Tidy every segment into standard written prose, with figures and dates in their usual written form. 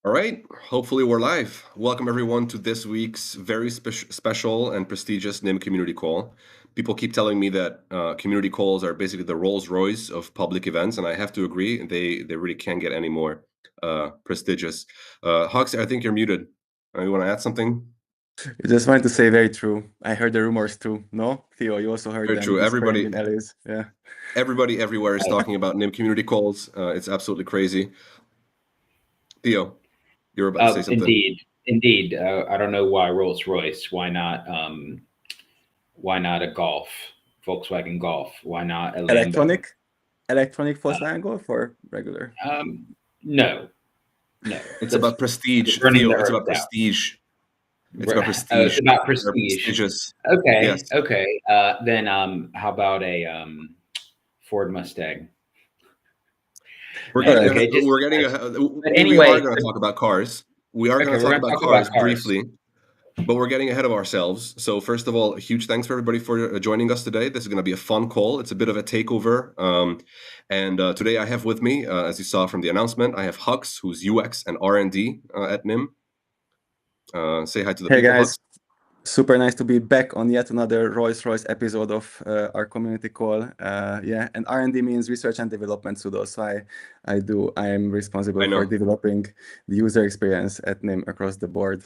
All right, hopefully we're live. Welcome everyone to this week's very special and prestigious Nym community call. People keep telling me that community calls are basically the Rolls Royce of public events, and I have to agree. They really can't get any more prestigious. Hux, I think you're muted. You want to add something? I just wanted to say very true. I heard the rumors too. No, Theo, you also heard Very them true. whispering Everybody, in alleys. Yeah. everybody everywhere is talking about Nym community calls. It's absolutely crazy. Theo, you're about to say something. Indeed. I don't know why Rolls Royce. Why not? Why not a Golf, Volkswagen Golf? Why not a Lambo? Electronic Volkswagen Golf or regular? No. It's about prestige, Burning Theo. the It's earth about out. prestige. It's about Oh, prestige. it's about They're prestige. prestigious. Okay. Yes. Then how about a Ford Mustang? We're No, getting okay, ahead, just we're getting because. ahead, But we are anyway, going to talk about cars. We are going okay, to we're talk going to about talk about cars cars. briefly, but we're getting ahead of ourselves. So first of all, a huge thanks for everybody for joining us today. This is going to be a fun call. It's a bit of a takeover. And today I have with me, as you saw from the announcement, I have Hux, who's UX and R&D at Nym. Say hi to the Hey people, guys, Hux. super nice to be back on yet another Rolls-Royce episode of our community call. Yeah, and R&D means research and development Sudo. So I am responsible I for know. developing the user experience at Nym across the board.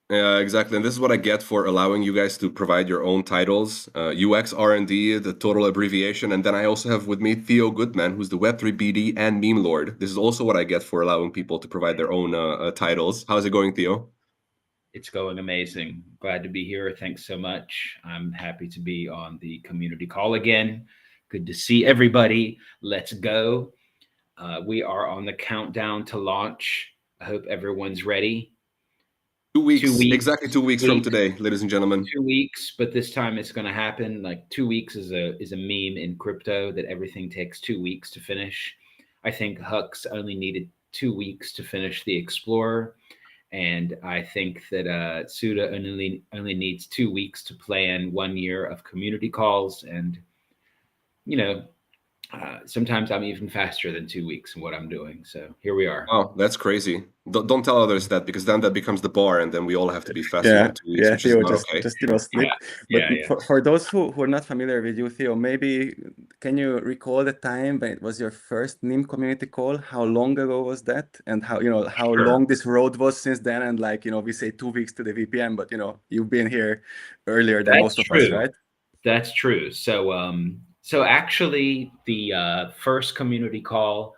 Yeah, exactly. And this is what I get for allowing you guys to provide your own titles. UX, R&D, the total abbreviation. And then I also have with me Theo Goodman, who's the Web3 BD and meme lord. This is also what I get for allowing people to provide their own titles. How's it going, Theo? It's going amazing. Glad to be here. Thanks so much. I'm happy to be on the community call again. Good to see everybody. Let's go. We are on the countdown to launch. I hope everyone's ready. 2 2 weeks, weeks, exactly 2 weeks from today, ladies and gentlemen. 2 weeks, but this time it's going to happen. Like 2 weeks is a meme in crypto that everything takes 2 weeks to finish. I think Hux only needed 2 weeks to finish the Explorer, and I think that Suda only needs 2 weeks to plan 1 year of community calls. And you know, sometimes I'm even faster than 2 weeks in what I'm doing. So here we are. Oh, that's crazy. Don't tell others that, because then that becomes the bar, and then we all have to be faster Yeah, than 2 weeks, which is Theo, not just okay. slip. But Yeah. for those who are not familiar with you, Theo, maybe can you recall the time when it was your first Nym community call? How long ago was that? And how Sure. long this road was since then? And we say 2 weeks to the VPN, but you've been here earlier than That's most of us, true. right? That's true. So actually, the first community call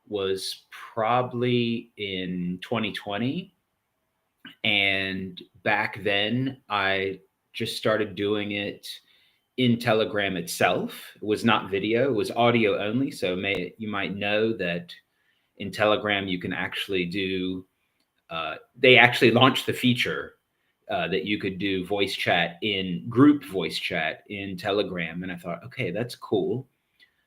was probably in 2020, and back then I just started doing it in Telegram itself. It was not video; it was audio only. So you might know that in Telegram you can actually do. They actually launched the feature that you could do voice chat in group voice chat in Telegram. And I thought, okay, that's cool.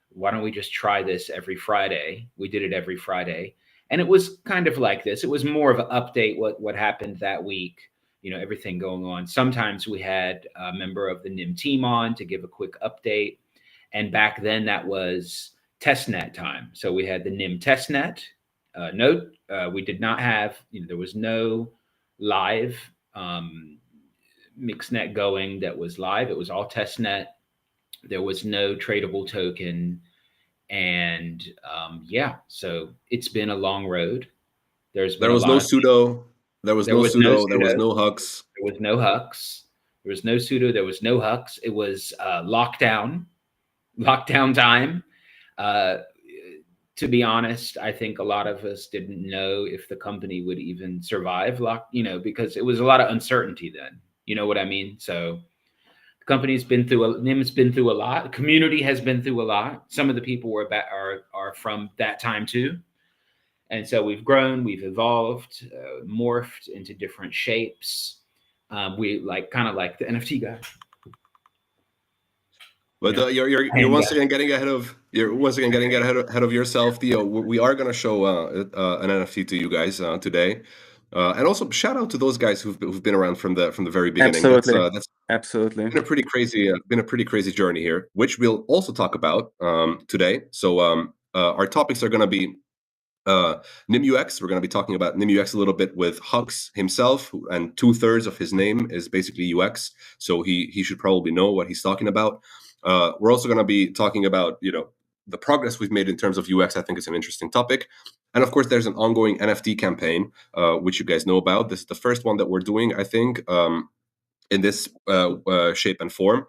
Why don't we just try this every Friday? We did it every Friday. And it was kind of like this. It was more of an update what happened that week, everything going on. Sometimes we had a member of the Nym team on to give a quick update. And back then that was testnet time. So we had the Nym testnet. Note, we did not have, there was no live mixnet going that was live. It was all testnet. There was no tradable token. And yeah, so it's been a long road. There's been There a was no lot of Sudo. There was there no was no Sudo. There was Sudo. no Hux. There was no Hux. There was no Sudo. There was no Hux. It was lockdown time. Uh, to be honest, I think a lot of us didn't know if the company would even survive because it was a lot of uncertainty then. You know what I mean? So the company's been through Nim's been through a lot. The community has been through a lot. Some of the people are from that time too. And so we've grown, we've evolved, morphed into different shapes. We kind of like the NFT guy. But you're once again getting ahead of ahead of yourself, Theo. We are going to show an NFT to you guys today, and also shout out to those guys who've been around from the very beginning. That's Absolutely. been a pretty crazy journey here, which we'll also talk about today. So our topics are going to be Nym UX. We're going to be talking about Nym UX a little bit with Hux himself, and 2/3 of his name is basically UX, so he should probably know what he's talking about. We're also going to be talking about the progress we've made in terms of UX. I think it's an interesting topic, and of course, there's an ongoing NFT campaign, which you guys know about. This is the first one that we're doing, I think, in this shape and form.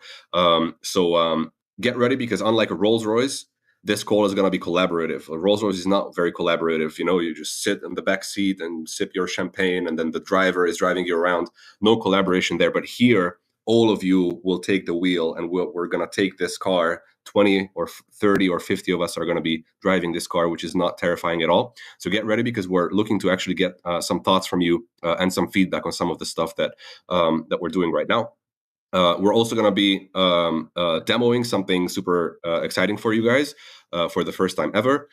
So get ready, because unlike a Rolls-Royce, this call is going to be collaborative. A Rolls-Royce is not very collaborative. You just sit in the back seat and sip your champagne, and then the driver is driving you around. No collaboration there. But here, all of you will take the wheel, and we're going to take this car. 20 or 30 or 50 of us are going to be driving this car, which is not terrifying at all. So get ready, because we're looking to actually get some thoughts from you and some feedback on some of the stuff that we're doing right now. We're also going to be demoing something super exciting for you guys for the first time ever.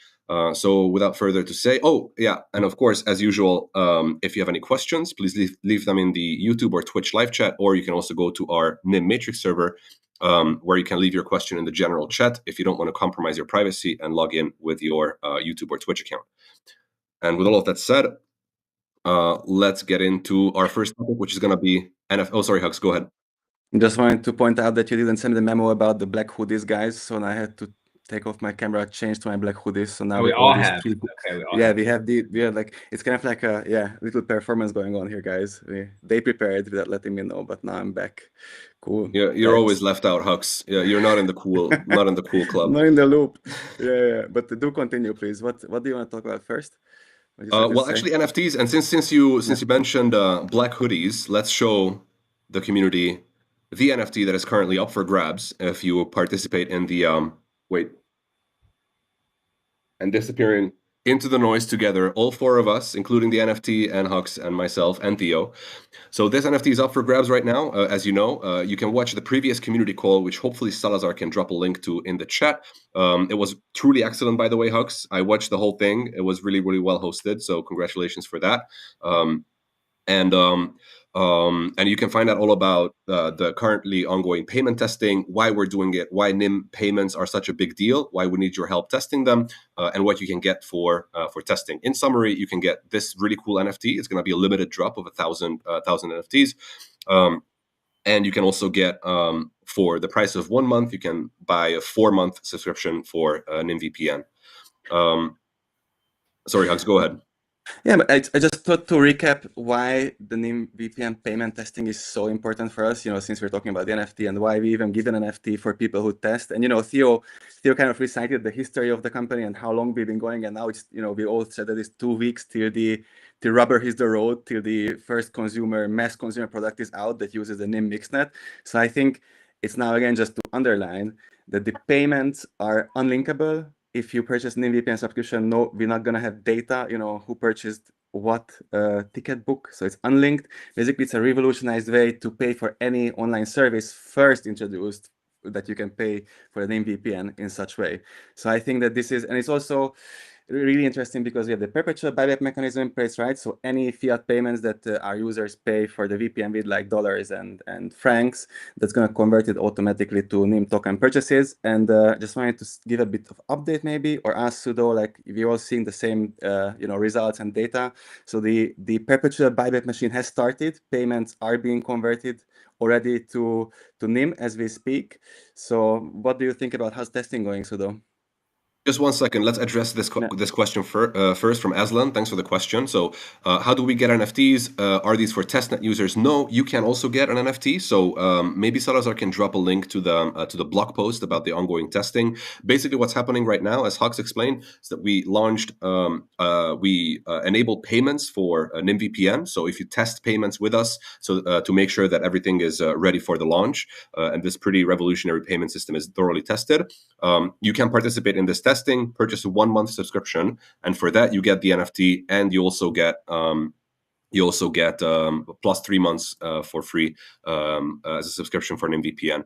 So without further to say, and of course, as usual, if you have any questions, please leave them in the YouTube or Twitch live chat, or you can also go to our Nym Matrix server, where you can leave your question in the general chat if you don't want to compromise your privacy and log in with your YouTube or Twitch account. And with all of that said, let's get into our first topic, which is going to be sorry, Hux, go ahead. Just wanted to point out that you didn't send the memo about the black hoodies, guys. So now I had to take off my camera, change to my black hoodies. So now we all have. Okay, we have like, it's kind of like a little performance going on here, guys. They prepared without letting me know, but now I'm back. Cool. Yeah, you're always left out, Hux. Yeah, you're not in the cool, not in the cool club. Not in the loop. Yeah. But do continue, please. What do you want to talk about first? Well, actually, NFTs. And since you mentioned black hoodies, let's show the community the NFT that is currently up for grabs if you participate in the and disappearing into the noise together, all four of us, including the NFT and Hux and myself and Theo. So this NFT is up for grabs right now. As you know, you can watch the previous community call, which hopefully Salazar can drop a link to in the chat. It was truly excellent, by the way, Hux. I watched the whole thing. It was really, really well hosted. So congratulations for that. And you can find out all about the currently ongoing payment testing, why we're doing it, why Nym payments are such a big deal, why we need your help testing them, and what you can get for testing. In summary, you can get this really cool NFT. It's going to be a limited drop of 1,000 NFTs. And you can also get, for the price of 1 month, you can buy a 4-month subscription for Nym VPN. Sorry, Hux, go ahead. Yeah, but I just thought to recap why the Nym VPN payment testing is so important for us, since we're talking about the NFT, and why we even give an NFT for people who test. And, Theo kind of recited the history of the company and how long we've been going. And now it's, we all said that it's 2 weeks till the rubber hits the road, till the first mass consumer product is out that uses the Nym Mixnet. So I think it's now, again, just to underline that the payments are unlinkable. If you purchase Nym VPN subscription, no, we're not going to have data, who purchased what ticket book. So it's unlinked. Basically, it's a revolutionized way to pay for any online service first introduced, that you can pay for the Nym VPN in such way. So I think that this is, and it's also really interesting because we have the perpetual buyback mechanism in place, right? So any fiat payments that our users pay for the VPN with, like dollars and francs, that's going to convert it automatically to Nym token purchases. And just wanted to give a bit of update maybe, or ask Sudo, like, if you're all seeing the same results and data. So the perpetual buyback machine has started. Payments are being converted already to Nym as we speak. So what do you think about how's testing going, Sudo? Just 1 second. Let's address this question first from Aslan. Thanks for the question. So how do we get NFTs? Are these for testnet users? No, you can also get an NFT. So maybe Salazar can drop a link to the blog post about the ongoing testing. Basically, what's happening right now, as Hux explained, is that we launched, we enabled payments for Nym VPN. So if you test payments with us, so to make sure that everything is ready for the launch, and this pretty revolutionary payment system is thoroughly tested, you can participate in this testing, purchase a 1-month subscription, and for that you get the NFT, and you also get plus 3 months for free as a subscription for Nym VPN.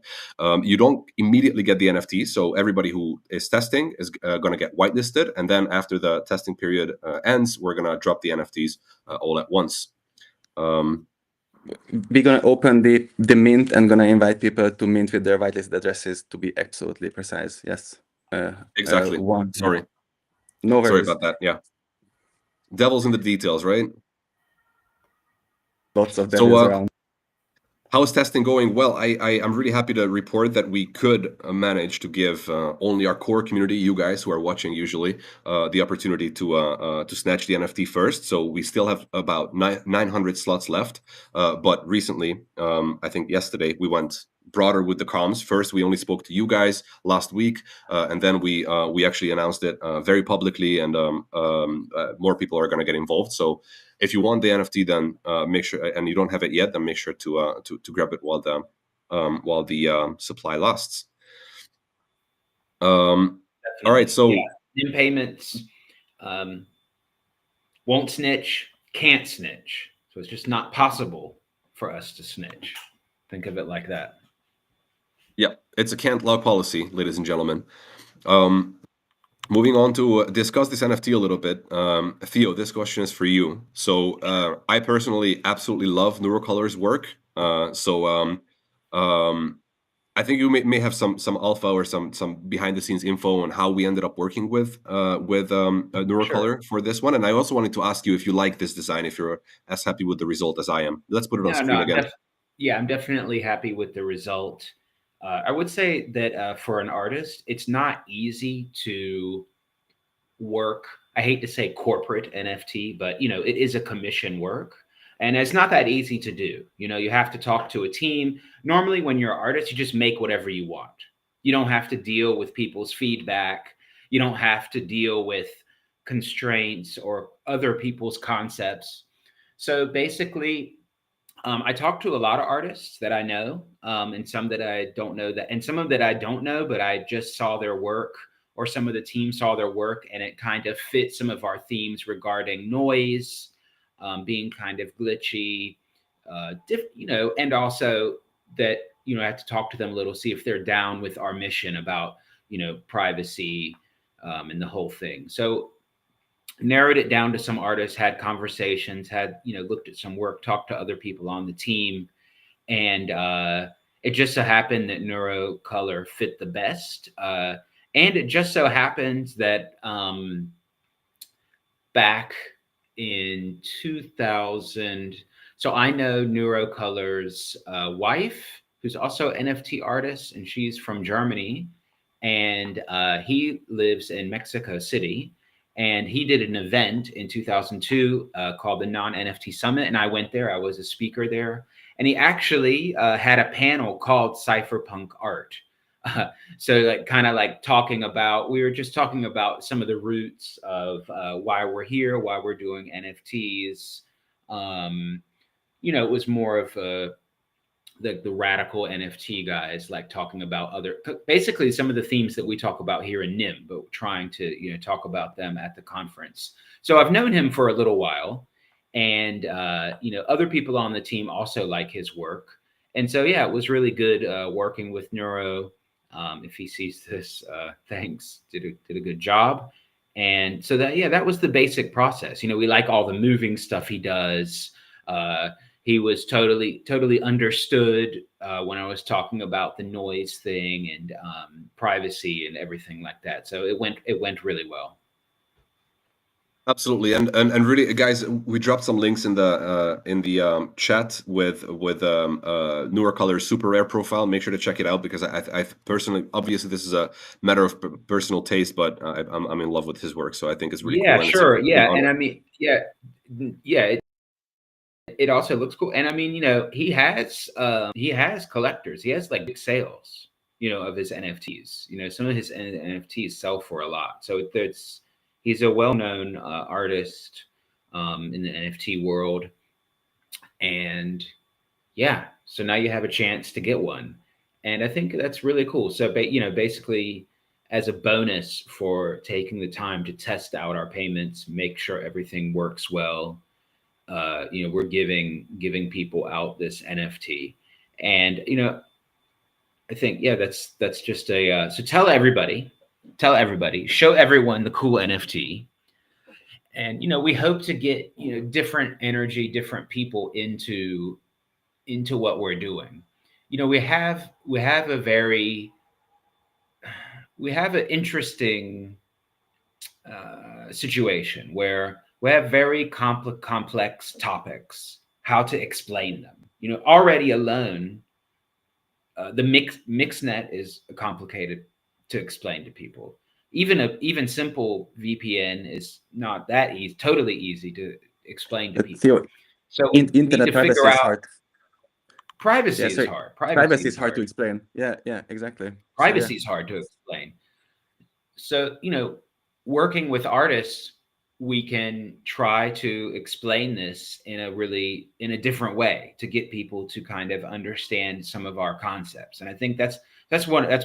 You don't immediately get the NFT, so everybody who is testing is going to get whitelisted, and then after the testing period ends, we're going to drop the NFTs all at once. We're going to open the mint and going to invite people to mint with their whitelist addresses, to be absolutely precise. Yes. Exactly. Sorry. No worries. Sorry about that. Yeah. devil's in the details, right? Lots of So, devils around. how is testing going? Well, I'm really happy to report that we could manage to give only our core community, you guys who are watching usually, the opportunity to snatch the NFT first. So we still have about 900 slots left. But recently, I think yesterday, we went broader with the comms. First, we only spoke to you guys last week, and then we actually announced it very publicly, and more people are going to get involved. So if you want the NFT, then make sure, and you don't have it yet, then make sure to grab it while the supply lasts. All right, so in payments won't snitch, can't snitch. So it's just not possible for us to snitch. Think of it like that. Yeah, it's a can't law policy, ladies and gentlemen. Moving on to discuss this NFT a little bit. Theo, this question is for you. So I personally absolutely love Neurocolor's work. I think you may have some alpha or some behind the scenes info on how we ended up working with Neurocolor for this one. And I also wanted to ask you if you like this design, if you're as happy with the result as I am. Let's put it on screen again. I'm definitely happy with the result. I would say that for an artist, it's not easy to work. I hate to say corporate NFT, but it is a commission work. And it's not that easy to do. You have to talk to a team. Normally, when you're an artist, you just make whatever you want. You don't have to deal with people's feedback. You don't have to deal with constraints or other people's concepts. So basically, I talk to a lot of artists that I know, and some that I don't know, and some of that I don't know, but I just saw their work, or some of the team saw their work, and it kind of fit some of our themes regarding noise, being kind of glitchy, and also that I have to talk to them a little, see if they're down with our mission about privacy and the whole thing. So narrowed it down to some artists, had conversations, had looked at some work, talked to other people on the team, and it just so happened that Neurocolor fit the best. And it just so happens that back in 2000, so I know Neurocolor's wife, who's also an NFT artist, and she's from Germany, and he lives in Mexico City. And he did an event in 2002 called the Non-NFT Summit. And I went there. I was a speaker there. And he actually had a panel called Cypherpunk Art. So kind of we were just talking about some of the roots of why we're here, why we're doing NFTs. It was more of the radical NFT guys, like talking about basically some of the themes that we talk about here in Nym, but trying to talk about them at the conference. So I've known him for a little while, and other people on the team also like his work, and so it was really good working with Neuro. If he sees this, thanks, did a good job. And so that was the basic process. We like all the moving stuff he does. He was totally understood when I was talking about the noise thing and privacy and everything like that. So it went really well. Absolutely, and really, guys, we dropped some links in the chat with Neurocolor's super rare profile. Make sure to check it out, because I personally, obviously, this is a matter of personal taste, but I'm in love with his work, so I think it's really cool. Yeah, sure, yeah, and I mean, yeah. It also looks cool, and I mean, he has collectors. He has big sales, of his NFTs. Some of his NFTs sell for a lot. So he's a well-known artist in the NFT world, and so now you have a chance to get one, and I think that's really cool. So, basically, as a bonus for taking the time to test out our payments, make sure everything works well. We're giving people out this NFT, and I think that's just a so tell everybody, show everyone the cool NFT, and we hope to get different energy, different people into what we're doing. We have an interesting situation where We have very complex topics. How to explain them? You know, already alone, the mixnet is complicated to explain to people. Even simple VPN is not that easy, totally easy to explain to people. Theo, So we need internet to privacy figure is out. hard. Privacy Yeah, is sorry. hard. Privacy is hard to explain. Yeah, exactly. So yeah. Privacy is hard to explain. So, you know, working with artists, we can try to explain this in a different way to get people to kind of understand some of our concepts. And I think that's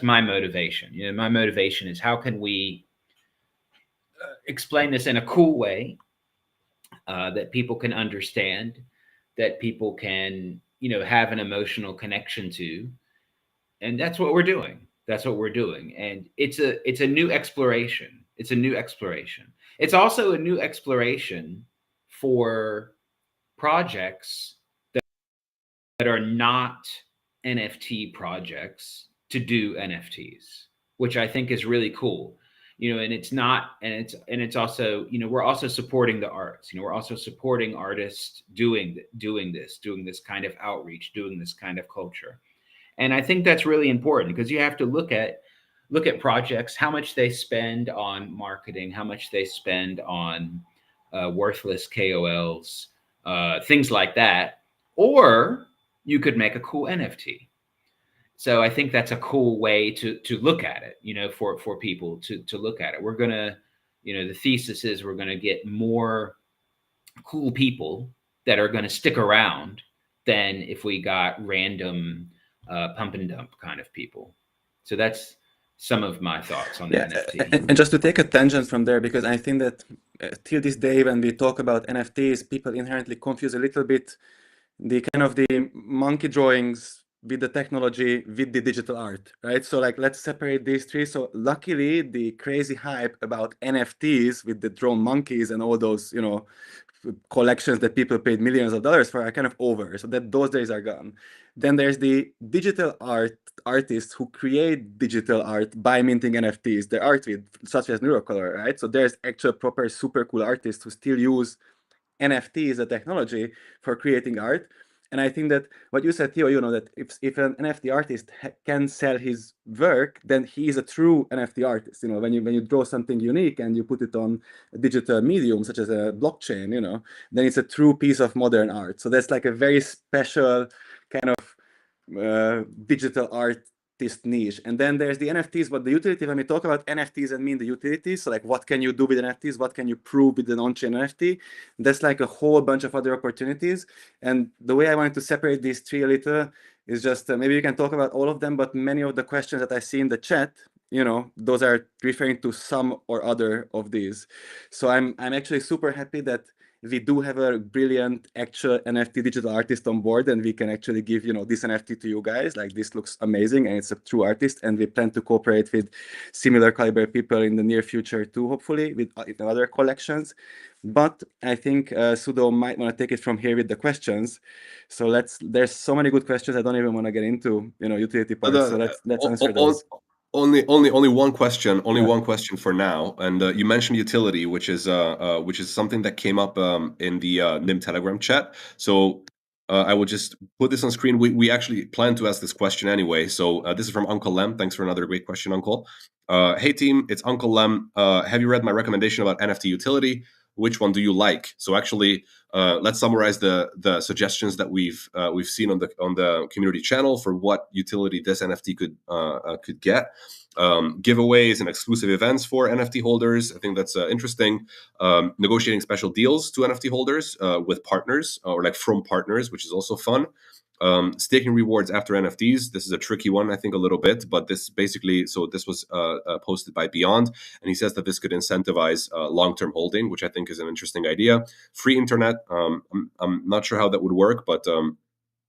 my motivation. You know, my motivation is how can we explain this in a cool way that people can understand, that people can, you know, have an emotional connection to, and that's what we're doing. That's what we're doing, and it's a new exploration. It's a new exploration. It's also a new exploration for projects that are not NFT projects to do NFTs, which I think is really cool. You know, and it's not, and it's also, you know, we're also supporting the arts. You know, we're also supporting artists doing this kind of outreach, doing this kind of culture. And I think that's really important because you have to look at projects, how much they spend on marketing, how much they spend on worthless KOLs, things like that. Or you could make a cool NFT. So I think that's a cool way to look at it, you know, for people to look at it. We're gonna, you know, the thesis is we're gonna get more cool people that are gonna stick around than if we got random pump and dump kind of people. So that's some of my thoughts on the NFT. And just to take a tangent from there, because I think that till this day, when we talk about NFTs, people inherently confuse a little bit the kind of the monkey drawings with the technology with the digital art, right? So like, let's separate these three. So luckily, the crazy hype about NFTs with the drawn monkeys and all those, you know, collections that people paid millions of dollars for are kind of over. So that those days are gone. Then there's the digital artists who create digital art by minting NFTs, their art with, such as Neurocolor, right? So there's actual proper super cool artists who still use NFT as a technology for creating art. And I think that what you said, Theo, you know, that if an NFT artist can sell his work, then he is a true NFT artist. You know, when you draw something unique and you put it on a digital medium such as a blockchain, you know, then it's a true piece of modern art. So that's like a very special kind of digital art niche. And then there's the NFTs, but the utility, when we talk about NFTs and mean the utilities, so like what can you do with NFTs, what can you prove with an on-chain NFT, that's like a whole bunch of other opportunities. And the way I wanted to separate these three a little is just maybe you can talk about all of them, but many of the questions that I see in the chat, you know, those are referring to some or other of these. So I'm actually super happy that we do have a brilliant actual NFT digital artist on board, and we can actually give, you know, this NFT to you guys. Like, this looks amazing, and it's a true artist, and we plan to cooperate with similar caliber people in the near future too, hopefully, with other collections. But I think Sudo might want to take it from here with the questions. So there's so many good questions. I don't even want to get into, you know, utility parts. So let's answer those. Only one question. One question for now. And you mentioned utility, which is something that came up in the Nym Telegram chat. So I will just put this on screen. We actually plan to ask this question anyway. So this is from Uncle Lem. Thanks for another great question, Uncle. Hey team, it's Uncle Lem. Have you read my recommendation about NFT utility? Which one do you like? So actually, let's summarize the suggestions that we've seen on the community channel for what utility this NFT could get. Giveaways and exclusive events for NFT holders. I think that's interesting. Negotiating special deals to NFT holders with partners or like from partners, which is also fun. Staking rewards after NFTs. This is a tricky one, I think, a little bit, but this basically, so this was posted by Beyond, and he says that this could incentivize long-term holding, which I think is an interesting idea. Free internet. I'm not sure how that would work, but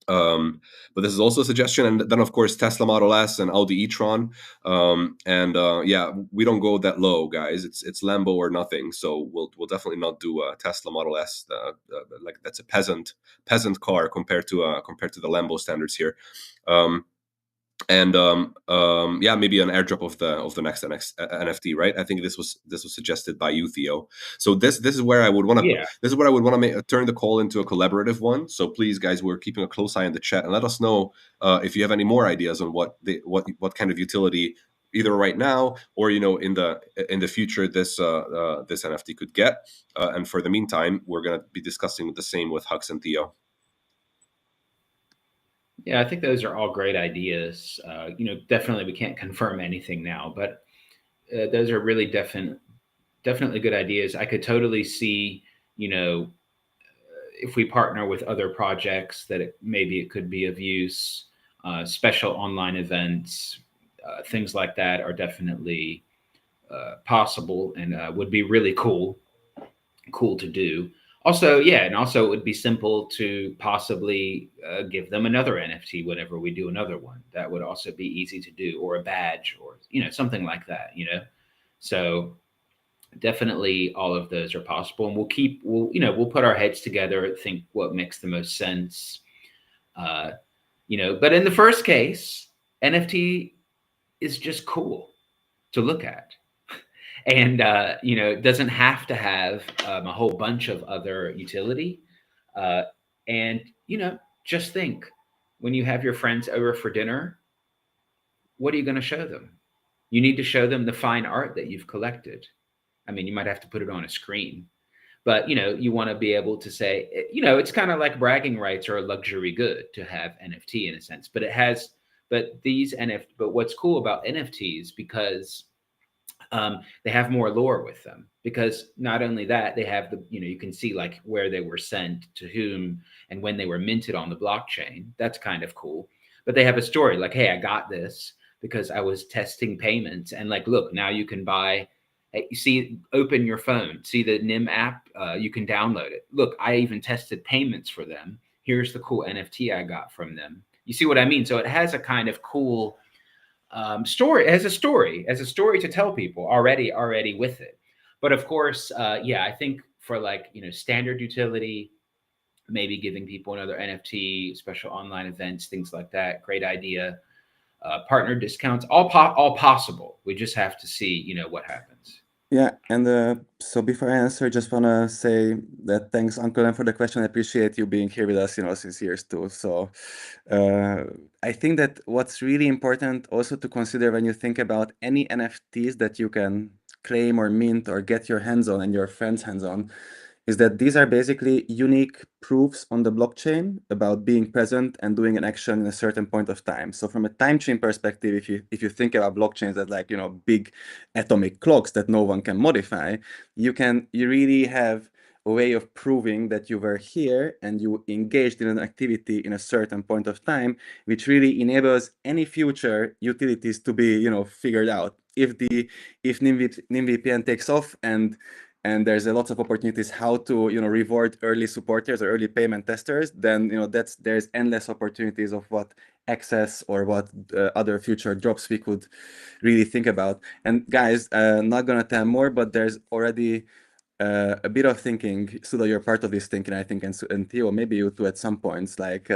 this is also a suggestion. And then, of course, Tesla Model S and Audi e-tron. Yeah, we don't go that low, guys. It's Lambo or nothing. So we'll definitely not do a Tesla Model S. Like, that's a peasant car compared to the Lambo standards here. and yeah, maybe an airdrop of the next NFT, right? I think this was suggested by you, Theo. So this is where I would want to Yeah. this is where I would want to turn the call into a collaborative one. So please, guys, we're keeping a close eye on the chat, and let us know if you have any more ideas on what kind of utility, either right now or in the future, this NFT could get. And for the meantime, we're going to be discussing the same with Hux and Theo. Yeah, I think those are all great ideas. Definitely we can't confirm anything now, but those are really definitely good ideas. I could totally see, if we partner with other projects, that maybe it could be of use. Special online events, things like that are definitely possible, and would be really cool to do. Also, yeah, and also it would be simple to possibly give them another NFT whenever we do another one. That would also be easy to do, or a badge, or something like that. So definitely all of those are possible, and we'll put our heads together, think what makes the most sense. But in the first case, NFT is just cool to look at. And it doesn't have to have a whole bunch of other utility. And just think, when you have your friends over for dinner, what are you going to show them? You need to show them the fine art that you've collected. I mean, you might have to put it on a screen, but you want to be able to say, it's kind of like bragging rights are a luxury good to have NFT in a sense, but but what's cool about NFTs, because they have more lore with them, because not only that, they have you can see like where they were sent to whom and when they were minted on the blockchain. That's kind of cool. But they have a story like, hey, I got this because I was testing payments, and like, look, now you can buy. You see, open your phone, see the Nym app, you can download it. Look, I even tested payments for them. Here's the cool NFT I got from them. You see what I mean? So it has a kind of cool story, as a story to tell people already with it. But of course, yeah, I think for like standard utility, maybe giving people another NFT, special online events, things like that. Great idea. Partner discounts, all possible. We just have to see what happens. Yeah, and so before I answer, just want to say that thanks, Uncle, and for the question. I appreciate you being here with us, since years too. So I think that what's really important also to consider when you think about any NFTs that you can claim or mint or get your hands on and your friends' hands on, is that these are basically unique proofs on the blockchain about being present and doing an action in a certain point of time. So from a time chain perspective, if you think about blockchains as like big atomic clocks that no one can modify, you really have a way of proving that you were here and you engaged in an activity in a certain point of time, which really enables any future utilities to be figured out. If Nym VPN takes off and there's a lot of opportunities how to reward early supporters or early payment testers, then there's endless opportunities of what access or what other future drops we could really think about. And guys, not gonna tell more, but there's already a bit of thinking. Sudo, you're part of this thinking, I think, and Theo, maybe you too at some points, like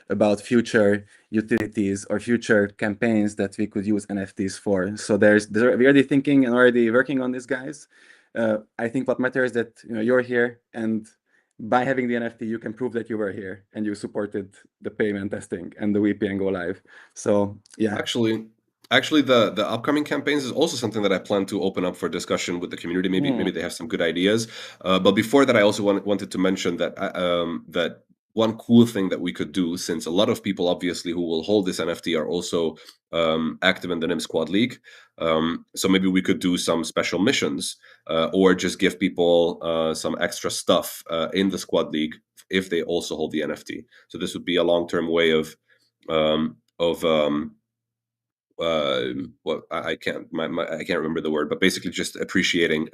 about future utilities or future campaigns that we could use NFTs for. So we're already thinking and already working on this, guys. I think what matters is that you're here, and by having the NFT, you can prove that you were here and you supported the payment testing and the VPN go live. So yeah. Actually, the upcoming campaigns is also something that I plan to open up for discussion with the community. Maybe they have some good ideas. But before that, I also wanted to mention that that one cool thing that we could do, since a lot of people obviously who will hold this NFT are also active in the Nym Squad League. So maybe we could do some special missions or just give people some extra stuff in the Squad League if they also hold the NFT. So this would be a long-term way of I can't remember the word, but basically just appreciating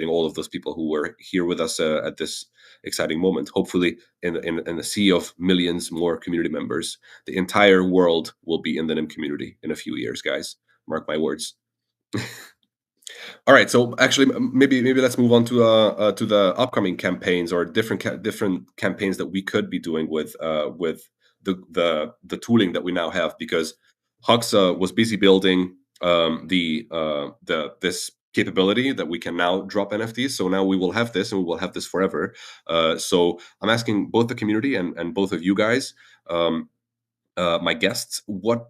all of those people who were here with us at this exciting moment. Hopefully, in a sea of millions more community members, the entire world will be in the Nym community in a few years, guys. Mark my words. All right, so actually, maybe let's move on to the upcoming campaigns or different campaigns that we could be doing with the tooling that we now have, because Hux was busy building this capability that we can now drop NFTs. So now we will have this, and we will have this forever. So I'm asking both the community and both of you guys, my guests, what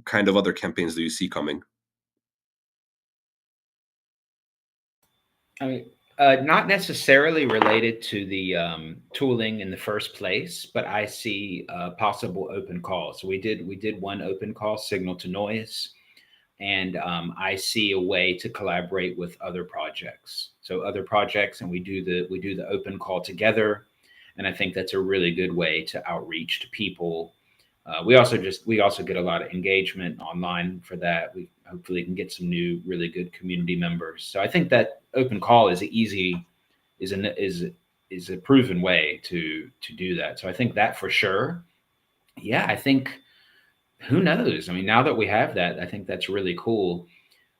kind of other campaigns do you see coming? I mean, not necessarily related to the tooling in the first place, but I see possible open calls. So we did one open call, signal to noise, and I see a way to collaborate with other projects. So other projects, and we do the open call together, and I think that's a really good way to outreach to people. We also get a lot of engagement online for that. We hopefully can get some new really good community members. So I think that open call is a proven way to do that. So I think that for sure. Yeah, I think, who knows? I mean, now that we have that, I think that's really cool.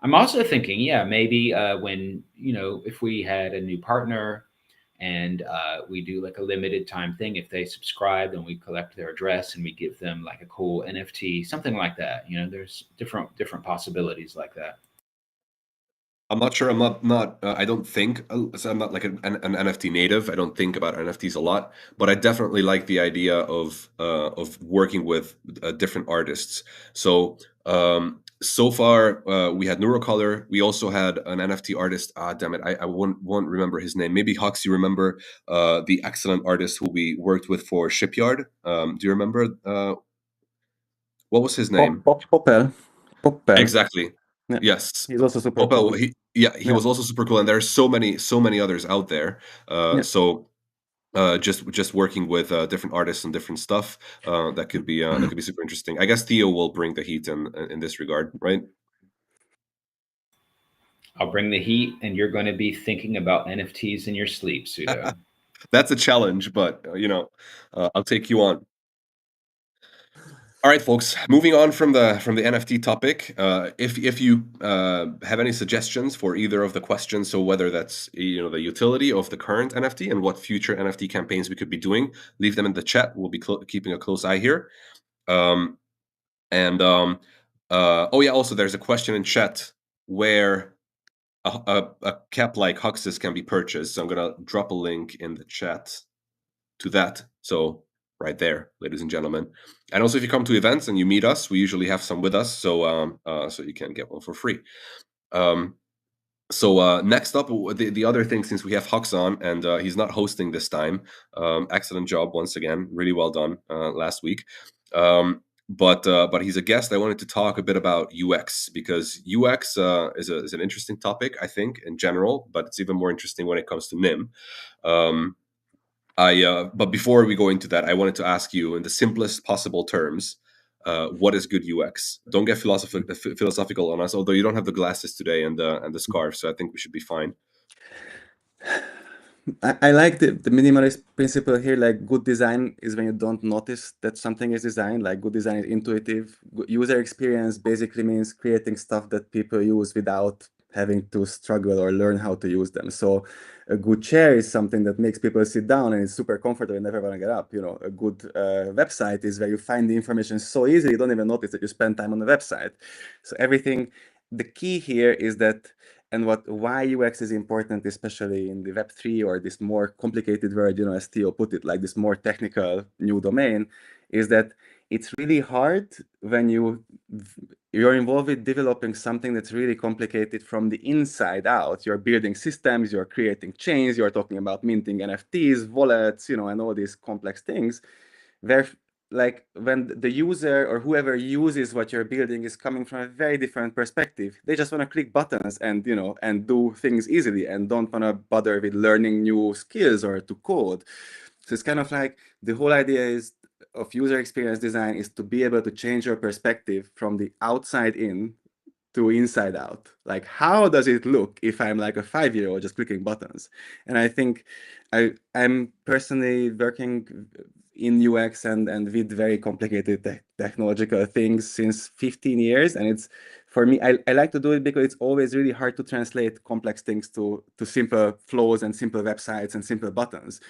I'm also thinking, yeah, maybe when, if we had a new partner and we do like a limited time thing, if they subscribe and we collect their address and we give them like a cool NFT, something like that. There's different possibilities like that. I'm not sure. I'm not. I don't think. So I'm not like an NFT native. I don't think about NFTs a lot, but I definitely like the idea of working with different artists. So so far we had Neurocolor. We also had an NFT artist. Ah, damn it, I won't remember his name. Maybe Hux, you remember the excellent artist who we worked with for Shipyard. Do you remember? What was his name? Popper. Exactly. Yeah. Yes. He's also super Popel, cool. he Yeah. was also super cool, and there's so many others out there. Yeah. So just working with different artists and different stuff that could be super interesting. I guess Theo will bring the heat in this regard, right? I'll bring the heat, and you're going to be thinking about NFTs in your sleep, Sudo. That's a challenge, but I'll take you on. All right, folks. Moving on from the NFT topic, if you have any suggestions for either of the questions, so whether that's the utility of the current NFT and what future NFT campaigns we could be doing, leave them in the chat. We'll be keeping a close eye here. Oh yeah, also there's a question in chat where a cap like Hux's can be purchased. So I'm gonna drop a link in the chat to that. So right there, ladies and gentlemen. And also, if you come to events and you meet us, we usually have some with us, so so you can get one for free. So next up, the other thing, since we have Hux on and he's not hosting this time, excellent job once again, really well done last week. But he's a guest. I wanted to talk a bit about UX, because UX is an interesting topic, I think, in general, but it's even more interesting when it comes to Nym. But before we go into that, I wanted to ask you, in the simplest possible terms, what is good UX? Don't get philosophical on us, although you don't have the glasses today and the scarf, so I think we should be fine. I like the minimalist principle here. Like, good design is when you don't notice that something is designed. Like, good design is intuitive. User experience basically means creating stuff that people use without having to struggle or learn how to use them. So a good chair is something that makes people sit down and it's super comfortable and never want to get up. A good website is where you find the information so easily you don't even notice that you spend time on the website. So everything, the key here is that, and why UX is important, especially in the Web3 or this more complicated world, as Theo put it, like this more technical new domain, is that it's really hard when you're involved with developing something that's really complicated from the inside out. You're building systems, you're creating chains, you're talking about minting NFTs, wallets, and all these complex things, where like when the user or whoever uses what you're building is coming from a very different perspective. They just want to click buttons and and do things easily and don't want to bother with learning new skills or to code. So it's kind of like the whole idea of user experience design is to be able to change your perspective from the outside in to inside out. Like, how does it look if I'm like a 5-year-old just clicking buttons? And I think I'm personally working in UX and with very complicated technological things since 15 years. And it's, for me, I like to do it because it's always really hard to translate complex things to simple flows and simple websites and simple buttons.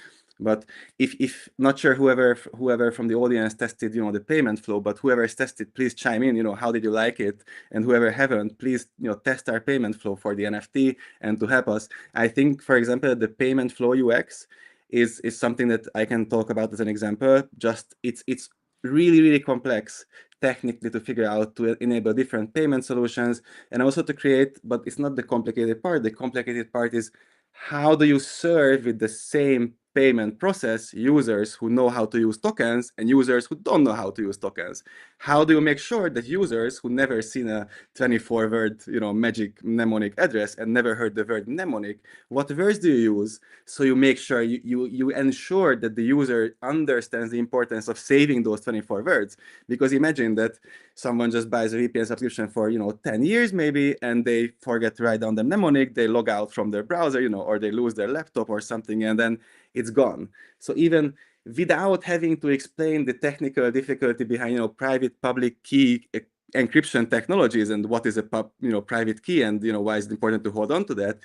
But if not sure whoever from the audience tested, the payment flow, but whoever has tested, please chime in, how did you like it? And whoever haven't, please, test our payment flow for the NFT and to help us. I think, for example, the payment flow UX is something that I can talk about as an example. Just it's really complex technically to figure out, to enable different payment solutions and also to create, but it's not the complicated part. The complicated part is how do you serve with the same payment process users who know how to use tokens and users who don't know how to use tokens? How do you make sure that users who never seen a 24-word, magic mnemonic address and never heard the word mnemonic, what words do you use? So you make sure you ensure that the user understands the importance of saving those 24 words. Because imagine that someone just buys a VPN subscription for 10 years maybe, and they forget to write down the mnemonic, they log out from their browser, or they lose their laptop or something, and then it's gone. So even without having to explain the technical difficulty behind private public key encryption technologies and what is a private key and why it's important to hold on to that,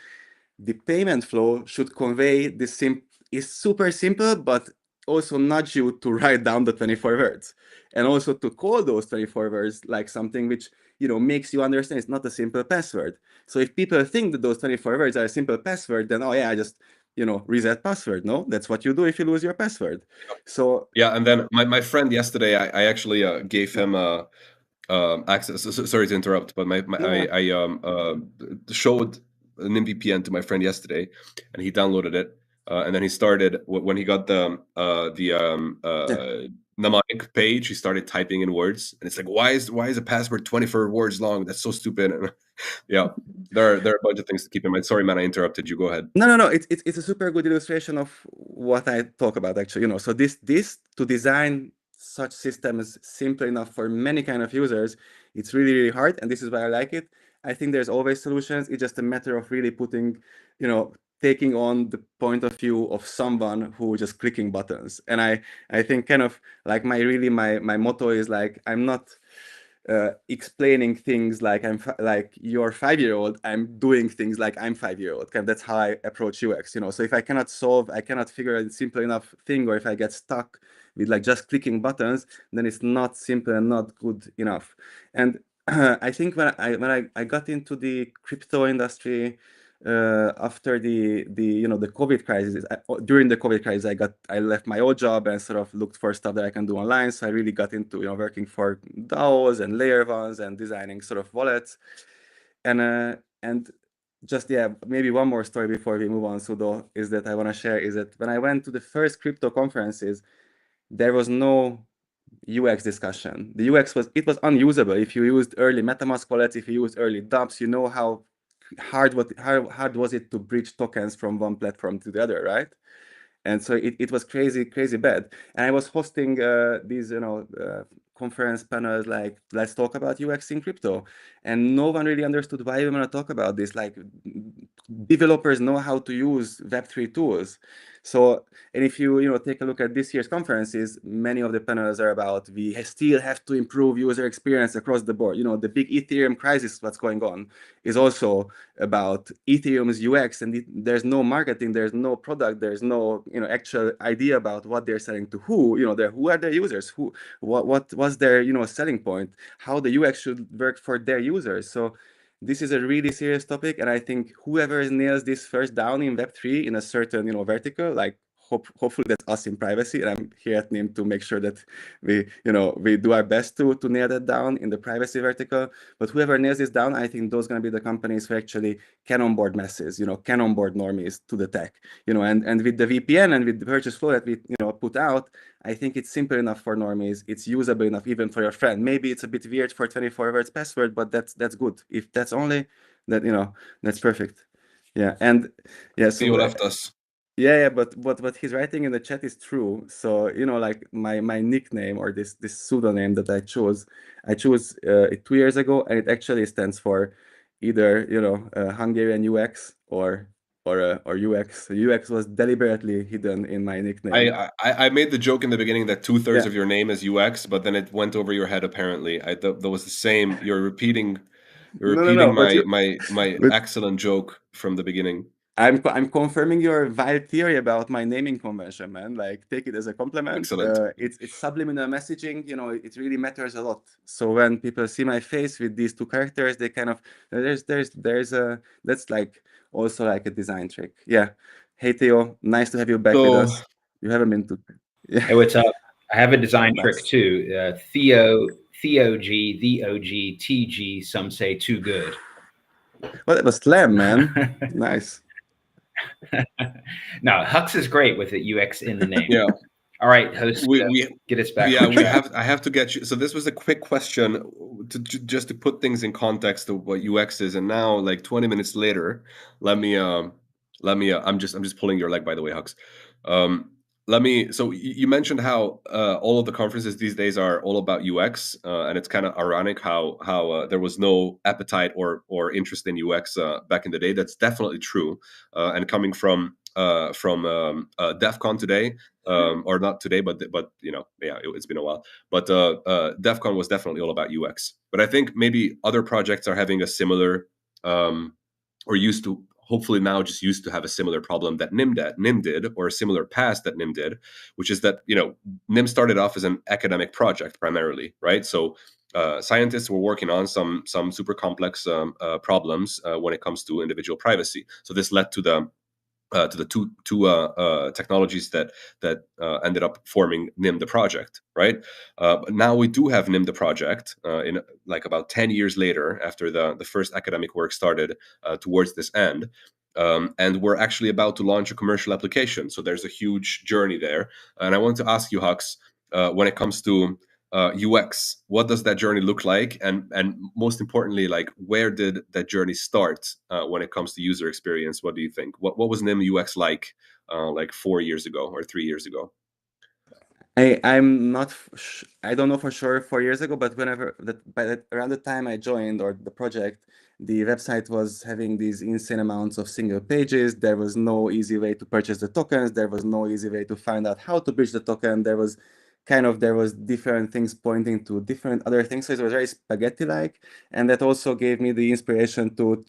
the payment flow should convey this is super simple, but also nudge you to write down the 24 words and also to call those 24 words like something which makes you understand it's not a simple password. So if people think that those 24 words are a simple password, then I just reset password. No, that's what you do if you lose your password. So yeah, and then my friend yesterday, I actually gave him access. Sorry to interrupt, but I showed Nym VPN to my friend yesterday, and he downloaded it, and then he started when he got the mnemonic page. He started typing in words, and it's like, why is a password 24 words long? That's so stupid. Yeah, there are a bunch of things to keep in mind. Sorry, man, I interrupted you. Go ahead. No. It's a super good illustration of what I talk about actually. So this to design such systems simple enough for many kind of users, it's really hard, and this is why I like it. I think there's always solutions. It's just a matter of really putting, taking on the point of view of someone who just clicking buttons. And I think kind of like my motto is like, I'm not explaining things like like you're 5-year-old. I'm doing things like I'm 5-year-old. That's how I approach UX. So if I cannot figure out a simple enough thing, or if I get stuck with like just clicking buttons, then it's not simple and not good enough. And I think when I got into the crypto industry after the COVID crisis, during the COVID crisis, I left my old job and sort of looked for stuff that I can do online. So I really got into working for DAOs and layer ones and designing sort of wallets. And just maybe one more story before we move on, Sudo, is that I want to share is that when I went to the first crypto conferences, there was no UX discussion. The UX was unusable. If you used early MetaMask wallets, if you used early dApps, you know how hard was it to bridge tokens from one platform to the other, right? And so it was crazy bad. And I was hosting these conference panels like, let's talk about UX in crypto, and no one really understood why we want to talk about this. Like, developers know how to use Web3 tools. So, and if you take a look at this year's conferences, many of the panels are about we still have to improve user experience across the board. The big Ethereum crisis, what's going on, is also about Ethereum's UX, and there's no marketing, there's no product, there's no actual idea about what they're selling to who. Who are their users, what was their selling point, how the UX should work for their users. So this is a really serious topic, and I think whoever nails this first down in Web3 in a certain vertical, like hopefully that's us in privacy, and I'm here at Nym to make sure that we do our best to nail that down in the privacy vertical. But whoever nails this down, I think those are going to be the companies who actually can onboard masses, can onboard normies to the tech, and with the VPN and with the purchase flow that we put out, I think it's simple enough for normies. It's usable enough even for your friend. Maybe it's a bit weird for 24 words password, but that's good. If that's only that, that's perfect. Yeah, and yeah, so Theo left us. yeah, but what he's writing in the chat is true. So like my nickname, or this pseudonym that I chose it 2 years ago, and it actually stands for either Hungarian UX or UX. So UX was deliberately hidden in my nickname. I made the joke in the beginning that 2/3 of your name is UX, but then it went over your head. Apparently, that was the same. You're repeating No, my excellent joke from the beginning. I'm confirming your wild theory about my naming convention, man. Like, take it as a compliment. Excellent. It's subliminal messaging. It really matters a lot. So when people see my face with these two characters, they kind of there's a that's like also like a design trick. Yeah. Hey Theo, nice to have you back with So us. You haven't been to. Yeah. Hey, what's up? I have a design trick Nice. too. Theo G, the OG, TG. Some say too good. Well, that was slam, man. Nice. No, Hux is great with the UX in the name. yeah, All right, host, we get us back yeah on we track. I have to get you. So this was a quick question just to put things in context of what UX is, and now like 20 minutes later, let me I'm just pulling your leg, by the way, Hux. Let me. So you mentioned how all of the conferences these days are all about UX, and it's kind of ironic how there was no appetite or interest in UX back in the day. That's definitely true, and coming from DEF CON today, or not today, but yeah, it's been a while. But DEF CON was definitely all about UX. But I think maybe other projects are having a similar, or used to, hopefully now just used to have a similar problem that Nym did, or a similar past that Nym did, which is that Nym started off as an academic project primarily, right? So scientists were working on some super complex problems when it comes to individual privacy. So this led to the two technologies that ended up forming Nym the project, right? But now we do have Nym the project in like about 10 years later, after the first academic work started towards this end. And we're actually about to launch a commercial application. So there's a huge journey there. And I want to ask you, Hux, when it comes to UX, what does that journey look like, and most importantly, like, where did that journey start when it comes to user experience? What do you think? What was Nym UX like 4 years ago or 3 years ago? I'm not. I don't know for sure 4 years ago, but around the time I joined or the project, the website was having these insane amounts of single pages. There was no easy way to purchase the tokens. There was no easy way to find out how to bridge the token. There was different things pointing to different other things. So it was very spaghetti-like, and that also gave me the inspiration to,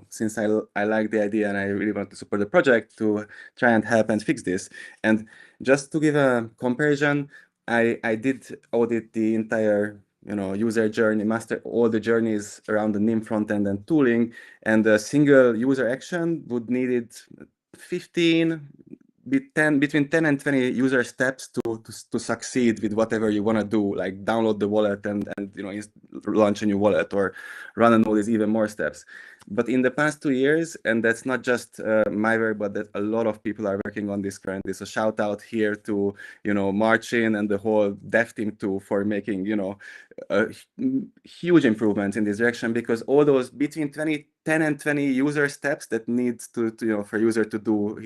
since I like the idea and I really want to support the project, to try and help and fix this. And just to give a comparison, I did audit the entire user journey, master all the journeys around the Nym frontend and tooling, and a single user action would need it 15 between 10 and 20 user steps to succeed with whatever you want to do, like download the wallet and launch a new wallet, or run a node is even more steps. But in the past 2 years, and that's not just my work, but that a lot of people are working on this currently. So shout out here to Marcin and the whole dev team too, for making huge improvements in this direction, because all those between 10 and 20 user steps that needs to for user to do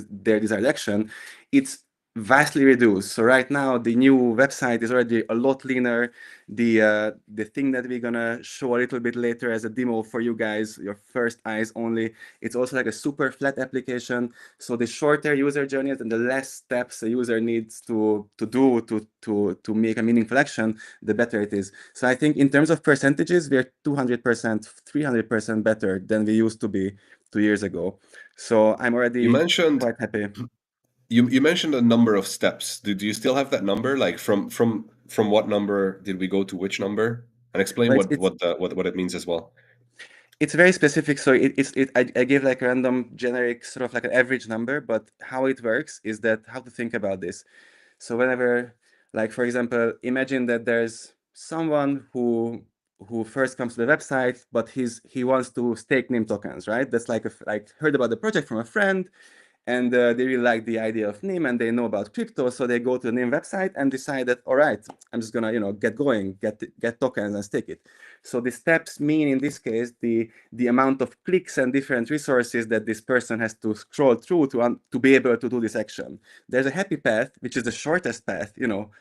their desired action, it's vastly reduced. So right now the new website is already a lot leaner. The thing that we're gonna show a little bit later as a demo for you guys, your first eyes only, it's also like a super flat application. So the shorter user journeys and the less steps a user needs to do to make a meaningful action, the better it is. So I think in terms of percentages, we're 200%, 300% better than we used to be 2 years ago. So I'm already quite happy. You mentioned a number of steps. Do you still have that number? Like from what number did we go to which number? And explain what it means as well. It's very specific. So I gave like a random generic sort of like an average number, but how it works is that how to think about this. So whenever, like for example, imagine that there's someone who first comes to the website, but he wants to stake Nym tokens, right? That's like heard about the project from a friend, and they really like the idea of Nym, and they know about crypto, so they go to the Nym website and decide that, all right, I'm just gonna get going, get tokens and stake it. So the steps mean in this case the amount of clicks and different resources that this person has to scroll through to be able to do this action. There's a happy path, which is the shortest path,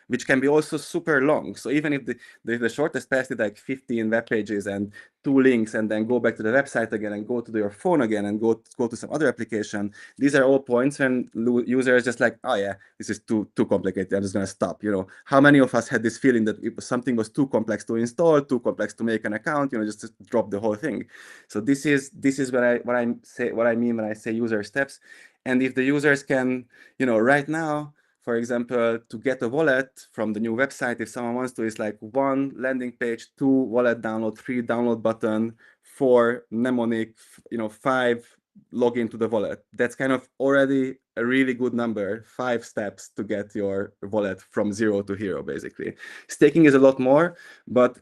which can be also super long. So even if the shortest path is like 15 web pages and 2 links, and then go back to the website again and go to your phone again and go to some other application, these are all points when users just like, oh yeah, this is too complicated, I'm just gonna stop. How many of us had this feeling that something was too complex to install, too complex to make an account, just to drop the whole thing? So this is what I mean when I say user steps. And if the users can, right now, for example, to get a wallet from the new website, if someone wants to, it's like 1 landing page, 2 wallet download, 3 download button, 4 mnemonic, 5 login to the wallet. That's kind of already a really good number, 5 steps to get your wallet from 0 to hero, basically. Staking is a lot more, but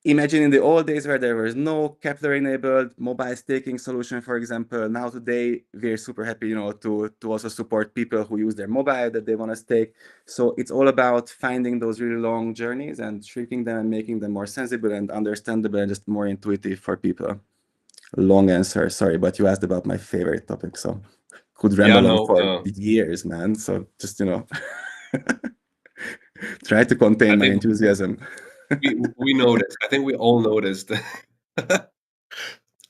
imagine in the old days where there was no Kepler-enabled mobile staking solution, for example. Now today, we're super happy, to also support people who use their mobile that they want to stake. So it's all about finding those really long journeys and shrinking them and making them more sensible and understandable and just more intuitive for people. Long answer, sorry, but you asked about my favorite topic, so could ramble on for years, man. So just, try to contain my enthusiasm. we noticed. I think we all noticed.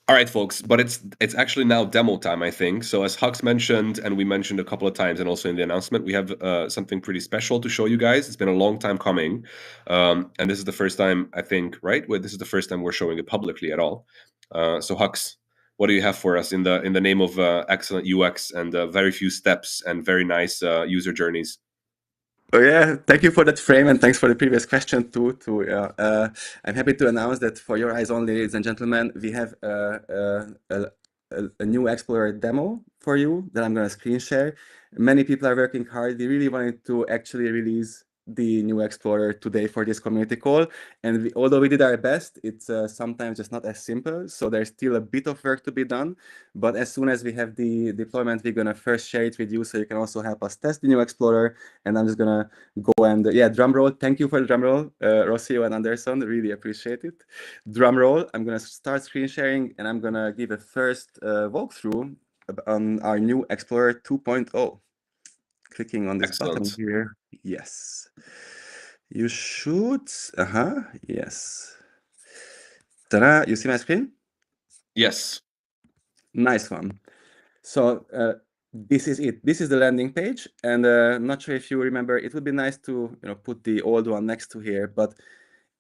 All right, folks, but it's actually now demo time, I think. So as Hux mentioned, and we mentioned a couple of times, and also in the announcement, we have something pretty special to show you guys. It's been a long time coming, and this is the first time, I think, right? This is the first time we're showing it publicly at all. So Hux, what do you have for us in the name of excellent UX and very few steps and very nice user journeys? Oh yeah, thank you for that frame, and thanks for the previous question too. I'm happy to announce that for your eyes only, ladies and gentlemen, we have a new Explorer demo for you that I'm going to screen share. Many people are working hard. We really wanted to actually release the new Explorer today for this community call, and although we did our best, it's sometimes just not as simple. So there's still a bit of work to be done. But as soon as we have the deployment, we're gonna first share it with you, so you can also help us test the new Explorer. And I'm just gonna go and drum roll. Thank you for the drum roll, Rossio and Anderson. Really appreciate it. Drum roll. I'm gonna start screen sharing, and I'm gonna give a first walkthrough on our new Explorer 2.0. Clicking on this button here. Yes. You should. Yes. Ta-da! You see my screen? Yes. Nice one. So this is it. This is the landing page, and not sure if you remember. It would be nice to put the old one next to here, but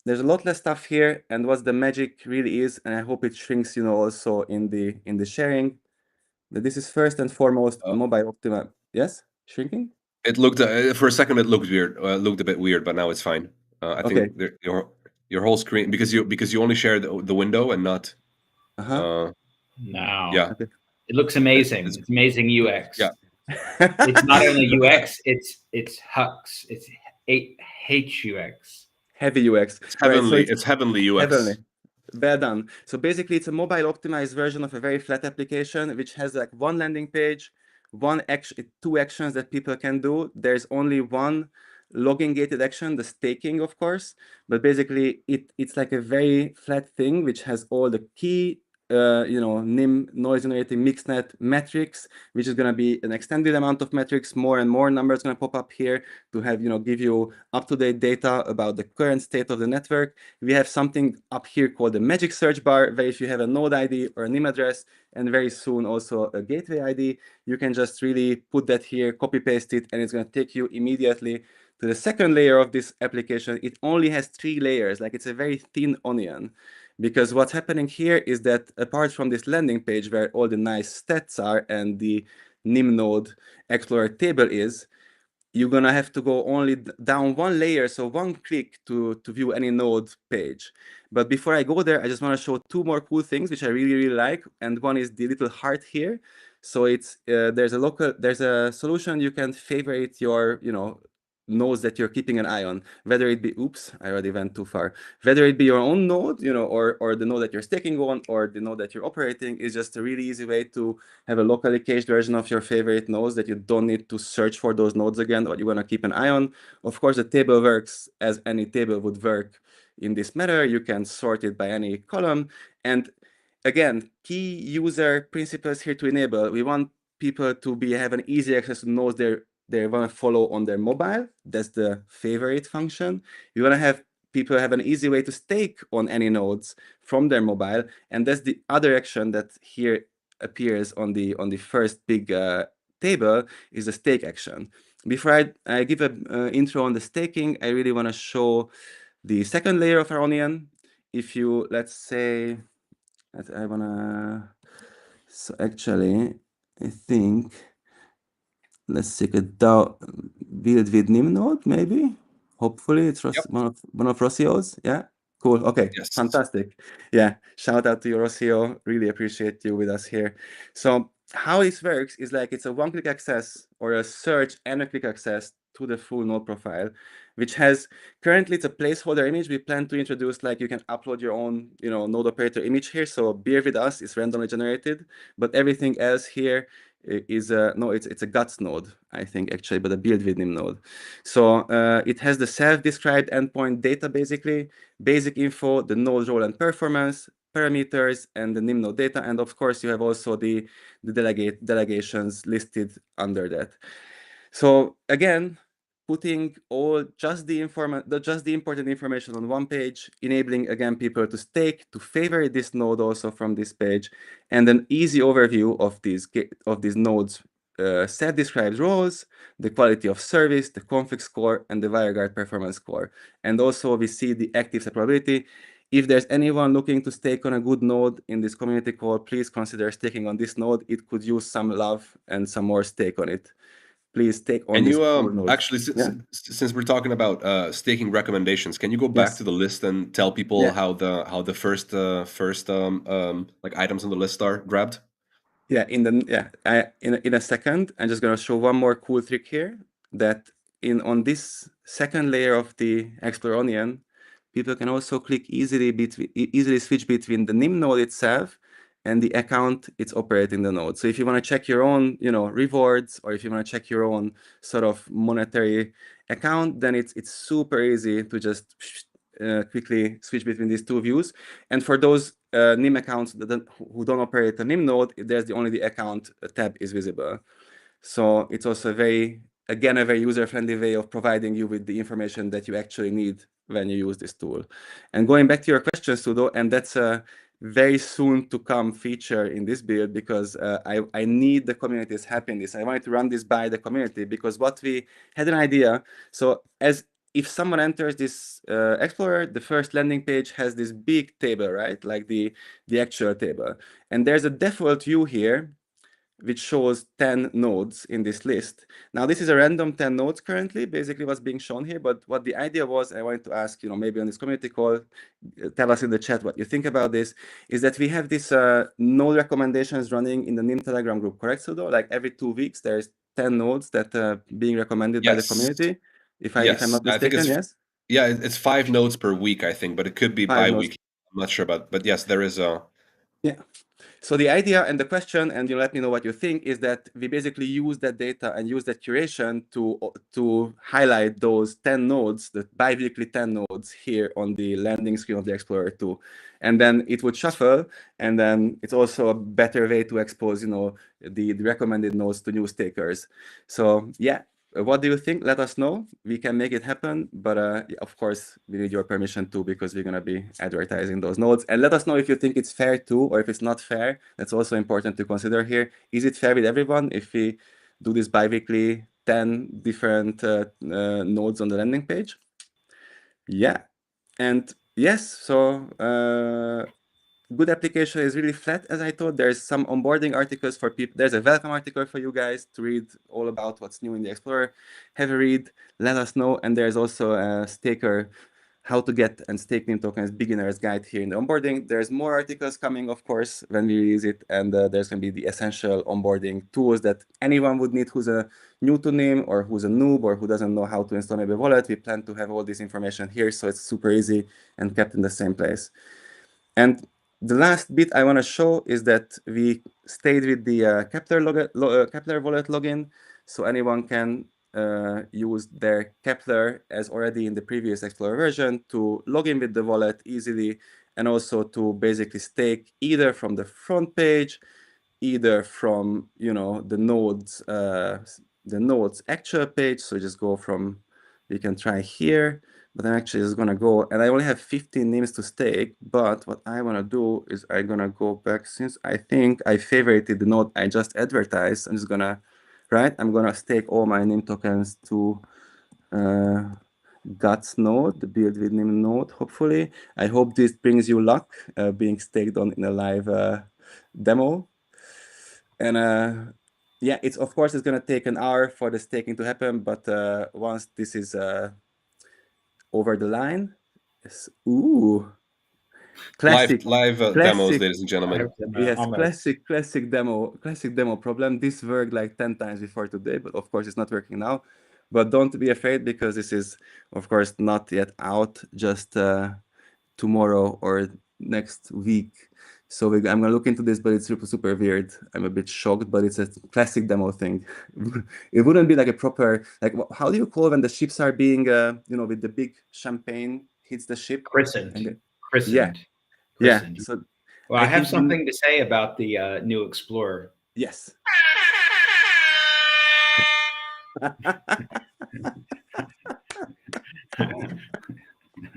there's a lot less stuff here. And what the magic really is, and I hope it shrinks, also in the sharing. That this is first and foremost a mobile optimal. Yes, shrinking. It looked for a second. It looked weird. Looked a bit weird, but now it's fine. I think your whole screen because you only share the window and not. No. Yeah. Okay. It looks amazing. It's amazing UX. Yeah. It's not only UX. It's Hux. It's HUX. Heavy UX. It's heavenly. Right, so it's heavenly UX. Heavenly. Well done. So basically, it's a mobile optimized version of a very flat application, which has like one landing page, two actions that people can do. There's only one login gated action, the staking, of course. But basically, it's like a very flat thing, which has all the key Nym noise generating mixnet metrics, which is going to be an extended amount of metrics. More and more numbers going to pop up here to have give you up-to-date data about the current state of the network. We have something up here called the magic search bar, where if you have a node ID or a Nym address, and very soon also a gateway ID, you can just really put that here, copy paste it, and it's going to take you immediately to the second layer of this application. It only has 3 layers, like it's a very thin onion. Because what's happening here is that apart from this landing page where all the nice stats are and the Nym node Explorer table is, you're gonna have to go only down one layer, so one click to view any node page. But before I go there, I just want to show 2 more cool things which I really like, and one is the little heart here. So it's there's a solution you can favorite your nodes that you're keeping an eye on, whether it be, oops, I already went too far, whether it be your own node, or the node that you're staking on, or the node that you're operating, is just a really easy way to have a locally cached version of your favorite nodes that you don't need to search for those nodes again, or you want to keep an eye on. Of course, the table works as any table would work in this matter. You can sort it by any column. And again, key user principles here to enable. We want people to have an easy access to nodes they want to follow on their mobile. That's the favorite function. You want to have people have an easy way to stake on any nodes from their mobile, and that's the other action that here appears on the first big table is the stake action. Before I give an intro on the staking, I really want to show the second layer of our onion. If you, let's say, I want to, so actually, I think, let's check it down, build with Nym node, maybe. Hopefully it's Yep. one of Rossio's. Yeah, cool. Okay, Yes. fantastic. Yeah, shout out to you, Rossio. Really appreciate you with us here. So how this works is like it's a one-click access or a search and a click access to the full node profile, which has currently it's a placeholder image. We plan to introduce like you can upload your own, node operator image here. So bear with us, it's randomly generated, but everything else here is it's a guts node, I think actually, but a build with Nym node. So it has the self-described endpoint data, basically, basic info, the node role and performance, parameters, and the Nym node data. And of course, you have also the delegations listed under that. So again, putting just the important information on one page, enabling again people to stake, to favorite this node also from this page, and an easy overview of these nodes. Self-described roles, the quality of service, the config score, and the WireGuard performance score. And also we see the active set probability. If there's anyone looking to stake on a good node in this community call, please consider staking on this node. It could use some love and some more stake on it. Please take on Can this you cool node. actually, since we're talking about staking recommendations, can you go back Yes. to the list and tell people Yeah. how the first like items on the list are grabbed? Yeah, in a second, I'm just gonna show one more cool trick here, that on this second layer of the Explore Onion, people can also click easily switch between the Nym node itself and the account it's operating the node. So if you want to check your own, rewards, or if you want to check your own sort of monetary account, then it's super easy to just quickly switch between these two views. And for those Nym accounts who don't operate a Nym node, there's only the account tab is visible. So it's also a very user-friendly way of providing you with the information that you actually need when you use this tool. And going back to your question, Sudo, and that's a very soon to come feature in this build, because I need the community's help in this. I wanted to run this by the community, because what we had an idea. So if someone enters this Explorer, the first landing page has this big table, right? Like the actual table. And there's a default view here which shows 10 nodes in this list. Now, this is a random 10 nodes currently, basically what's being shown here. But what the idea was, I wanted to ask, maybe on this community call, tell us in the chat what you think about this, is that we have this node recommendations running in the Nym Telegram group, correct, Sudo? Like every 2 weeks, there's 10 nodes that are being recommended by the community, if I'm not mistaken, yes? Yeah, it's 5 nodes per week, I think, but it could be 5 nodes. bi-weekly. I'm not sure about, but yes, there is a. Yeah. So the idea and the question, and you let me know what you think, is that we basically use that data and use that curation to highlight those 10 nodes, the bi-weekly 10 nodes here on the landing screen of the Explorer 2. And then it would shuffle, and then it's also a better way to expose, the recommended nodes to new stakers. So yeah, what do you think? Let us know. We can make it happen, but of course, we need your permission too, because we're going to be advertising those nodes. And let us know if you think it's fair too, or if it's not fair. That's also important to consider here. Is it fair with everyone if we do this bi-weekly 10 different nodes on the landing page? Yeah. And yes, so good application is really flat, as I thought. There's some onboarding articles for people. There's a welcome article for you guys to read all about what's new in the Explorer. Have a read, let us know. And there's also a staker, how to get and stake Nym tokens beginner's guide here in the onboarding. There's more articles coming, of course, when we release it. And there's going to be the essential onboarding tools that anyone would need who's new to Nym, or who's a noob, or who doesn't know how to install maybe a wallet. We plan to have all this information here, so it's super easy and kept in the same place. And the last bit I want to show is that we stayed with the Kepler wallet login, so anyone can use their Kepler as already in the previous Explorer version to log in with the wallet easily, and also to basically stake either from the front page, either from the nodes actual page. So just go from, we can try here. But I'm actually just gonna go, and I only have 15 names to stake. But what I wanna do is I'm gonna go back, since I think I favorited the node I just advertised. I'm just gonna right? I'm gonna stake all my Nym tokens to Guts node, the build with Nym node, hopefully. I hope this brings you luck, being staked on in a live demo. And yeah, it's of course it's gonna take an hour for the staking to happen, but once this is over the line, ooh, classic live demos, ladies and gentlemen. yes, Almost. classic demo problem. This worked like 10 times before today, but of course it's not working now. But don't be afraid, because this is of course not yet out, just tomorrow or next week. So I'm gonna look into this, but it's super weird. I'm a bit shocked, but it's a classic demo thing. It wouldn't be like a proper, like, how do you call when the ships are being with the big champagne hits the ship? Christened. Yeah. Christened. Yeah. So well, I have something to say about the new Explorer. Yes.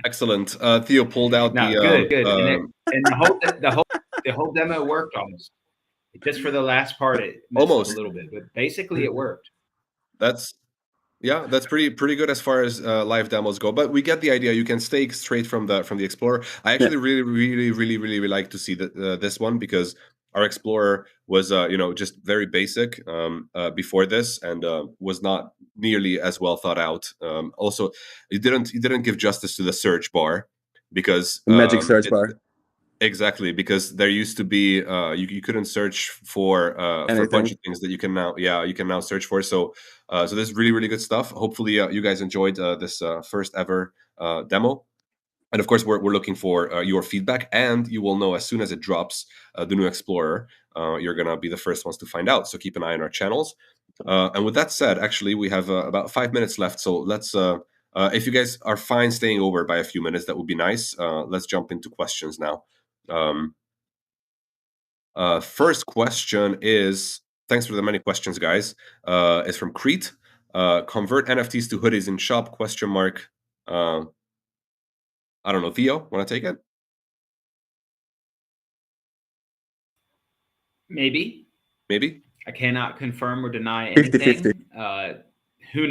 Excellent. Theo pulled out no, the good. And the whole demo worked almost. Just for the last part, it messed up a little bit, but basically it worked. That's pretty good as far as live demos go. But we get the idea. You can stake straight from the Explorer. I actually really like to see this one, because our Explorer was just very basic before this, and was not nearly as well thought out. Also, it didn't give justice to the search bar, because magic search bar. Exactly, because there used to be you couldn't search for a bunch of things that you can now search for. So so this is really good stuff. Hopefully you guys enjoyed this first ever demo. And of course, we're looking for your feedback, and you will know as soon as it drops, the new Explorer. You're gonna be the first ones to find out. So keep an eye on our channels. And with that said, actually, we have about 5 minutes left. So let's, if you guys are fine staying over by a few minutes, that would be nice. Let's jump into questions now. First question is, thanks for the many questions, guys. It's from Crete. Convert NFTs to hoodies in shop? ? I don't know. Theo, want to take it? Maybe. I cannot confirm or deny anything. 50-50. Who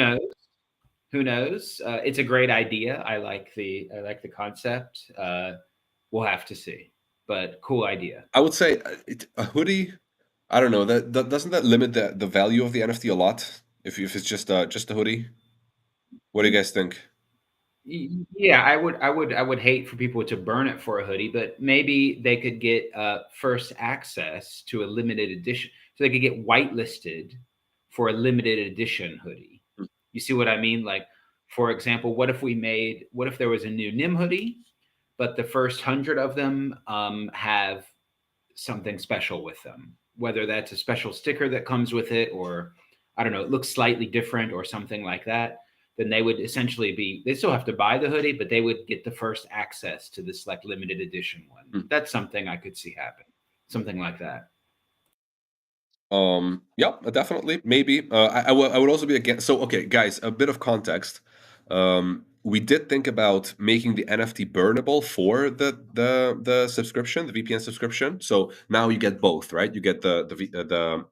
knows? It's a great idea. I like the concept. We'll have to see, but cool idea. I would say a hoodie. I don't know. That doesn't that limit the value of the NFT a lot? If it's just a hoodie. What do you guys think? Yeah, I would hate for people to burn it for a hoodie, but maybe they could get first access to a limited edition, so they could get whitelisted for a limited edition hoodie. You see what I mean? Like, for example, what if there was a new Nym hoodie, but the first 100 of them have something special with them, whether that's a special sticker that comes with it, or I don't know, it looks slightly different or something like that. Then they would essentially they still have to buy the hoodie, but they would get the first access to this like limited edition one. That's something I could see happen. Something like that. Yeah, definitely. Maybe. I would also be against. So, okay, guys, a bit of context. We did think about making the NFT burnable for the subscription, the VPN subscription. So now you get both, right? You get the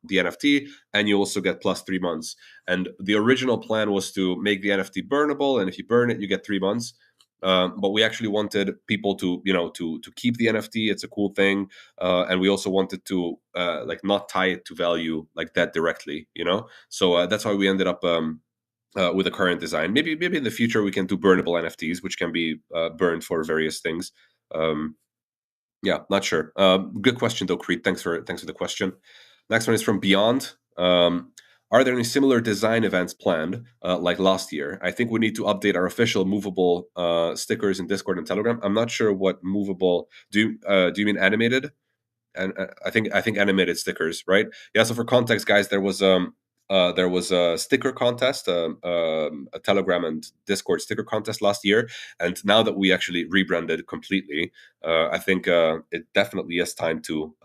NFT, and you also get plus 3 months. And the original plan was to make the NFT burnable, and if you burn it, you get 3 months. But we actually wanted people to keep the NFT. It's a cool thing, and we also wanted to like not tie it to value like that directly. So that's why we ended up with the current design. Maybe in the future we can do burnable NFTs, which can be burned for various things. Yeah, not sure. Good question though, Creed. Thanks for the question. Next one is from Beyond. Are there any similar design events planned like last year? I think we need to update our official movable stickers in Discord and Telegram. I'm not sure what movable. Do you mean animated? And I think animated stickers, right? Yeah. So for context, guys, there was a sticker contest, a Telegram and Discord sticker contest last year, and now that we actually rebranded completely, I think it definitely is time to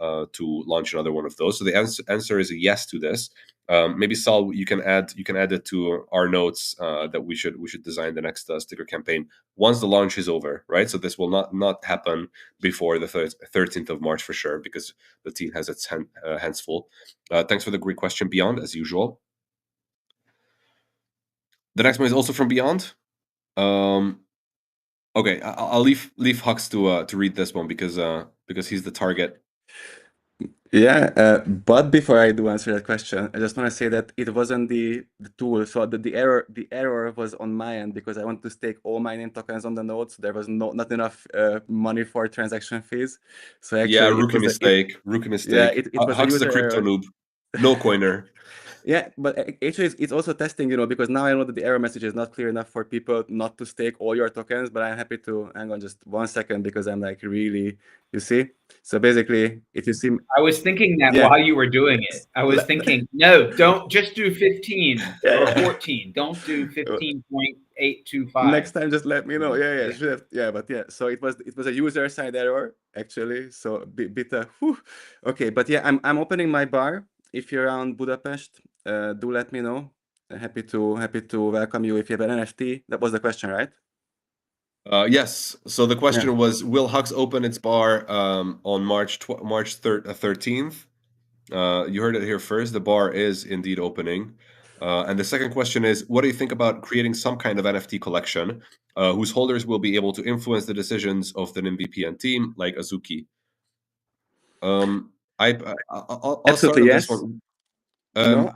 launch another one of those. So the answer is a yes to this. Maybe Saul, you can add it to our notes that we should design the next sticker campaign once the launch is over, right? So this will not happen before the 13th of March for sure, because the team has its hands full. Thanks for the great question, Beyond, as usual. The next one is also from Beyond. Okay, I'll leave Hux to read this one because he's the target. Yeah, but before I do answer that question, I just want to say that it wasn't the tool. So the error was on my end because I want to stake all my name tokens on the node. So there was not enough money for transaction fees. So Yeah, actually, rookie mistake. it was a Hux is a user crypto error. noob. No coiner. Yeah, but actually, it's also testing, because now I know that the error message is not clear enough for people not to stake all your tokens. But I'm happy to hang on just 1 second because I'm like really, you see. So basically, if you see, I was thinking that yeah. while you were doing it. I was thinking, no, don't just do 15 or 14. Don't do 15.825. Next time, just let me know. Yeah, Yeah. should have, yeah, but yeah. So it was a user side error actually. So a bit whew. Okay, but yeah, I'm opening my bar. If you're around Budapest, do let me know. Happy to welcome you if you have an NFT. That was the question, right? Yes. So the question Yeah. was, will Hux open its bar on March 13th? You heard it here first. The bar is indeed opening. And the second question is, what do you think about creating some kind of NFT collection whose holders will be able to influence the decisions of the Nym VPN team, like Azuki? I'll start Absolutely on this yes. one. No.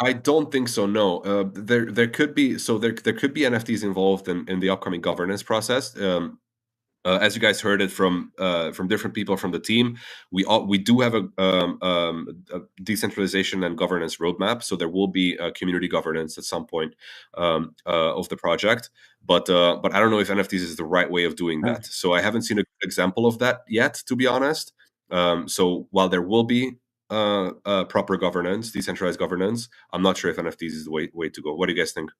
I don't think so. No, there could be there could be NFTs involved in the upcoming governance process. As you guys heard it from different people from the team, we do have a decentralization and governance roadmap. So there will be community governance at some point of the project. But I don't know if NFTs is the right way of doing that. So I haven't seen an example of that yet, to be honest. So while there will be proper governance, decentralized governance, I'm not sure if NFTs is the way to go. What do you guys think?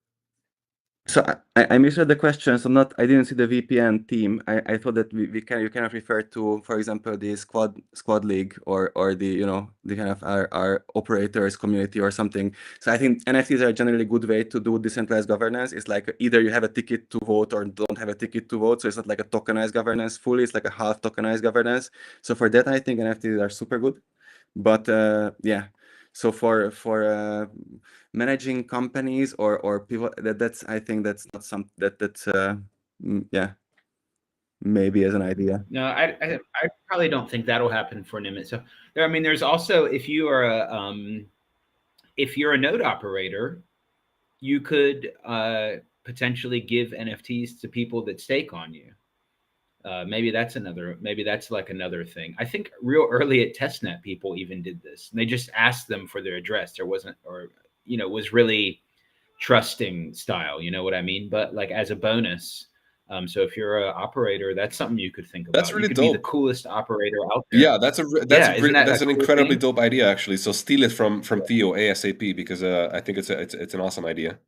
So I misread the question. So I didn't see the VPN team. I thought that you cannot refer to, for example, the squad league or the the kind of our operators community or something. So I think NFTs are a generally good way to do decentralized governance. It's like either you have a ticket to vote or don't have a ticket to vote. So it's not like a tokenized governance fully. It's like a half tokenized governance. So for that, I think NFTs are super good. But yeah. So for managing companies or people, that's I think that's not that's yeah, maybe as an idea. No, I probably don't think that'll happen for Nym. So there, I mean, there's also if you are if you're a node operator, you could potentially give NFTs to people that stake on you. Maybe that's like another thing. I think real early at testnet, people even did this. And they just asked them for their address. There wasn't, or was really trusting style. You know what I mean? But like as a bonus. So if you're an operator, that's something you could think That's about. really You could be the dope. coolest operator out there. Yeah, Yeah, isn't that that's a an cool incredibly thing? dope idea, actually. So steal it from Theo ASAP because I think it's an awesome idea.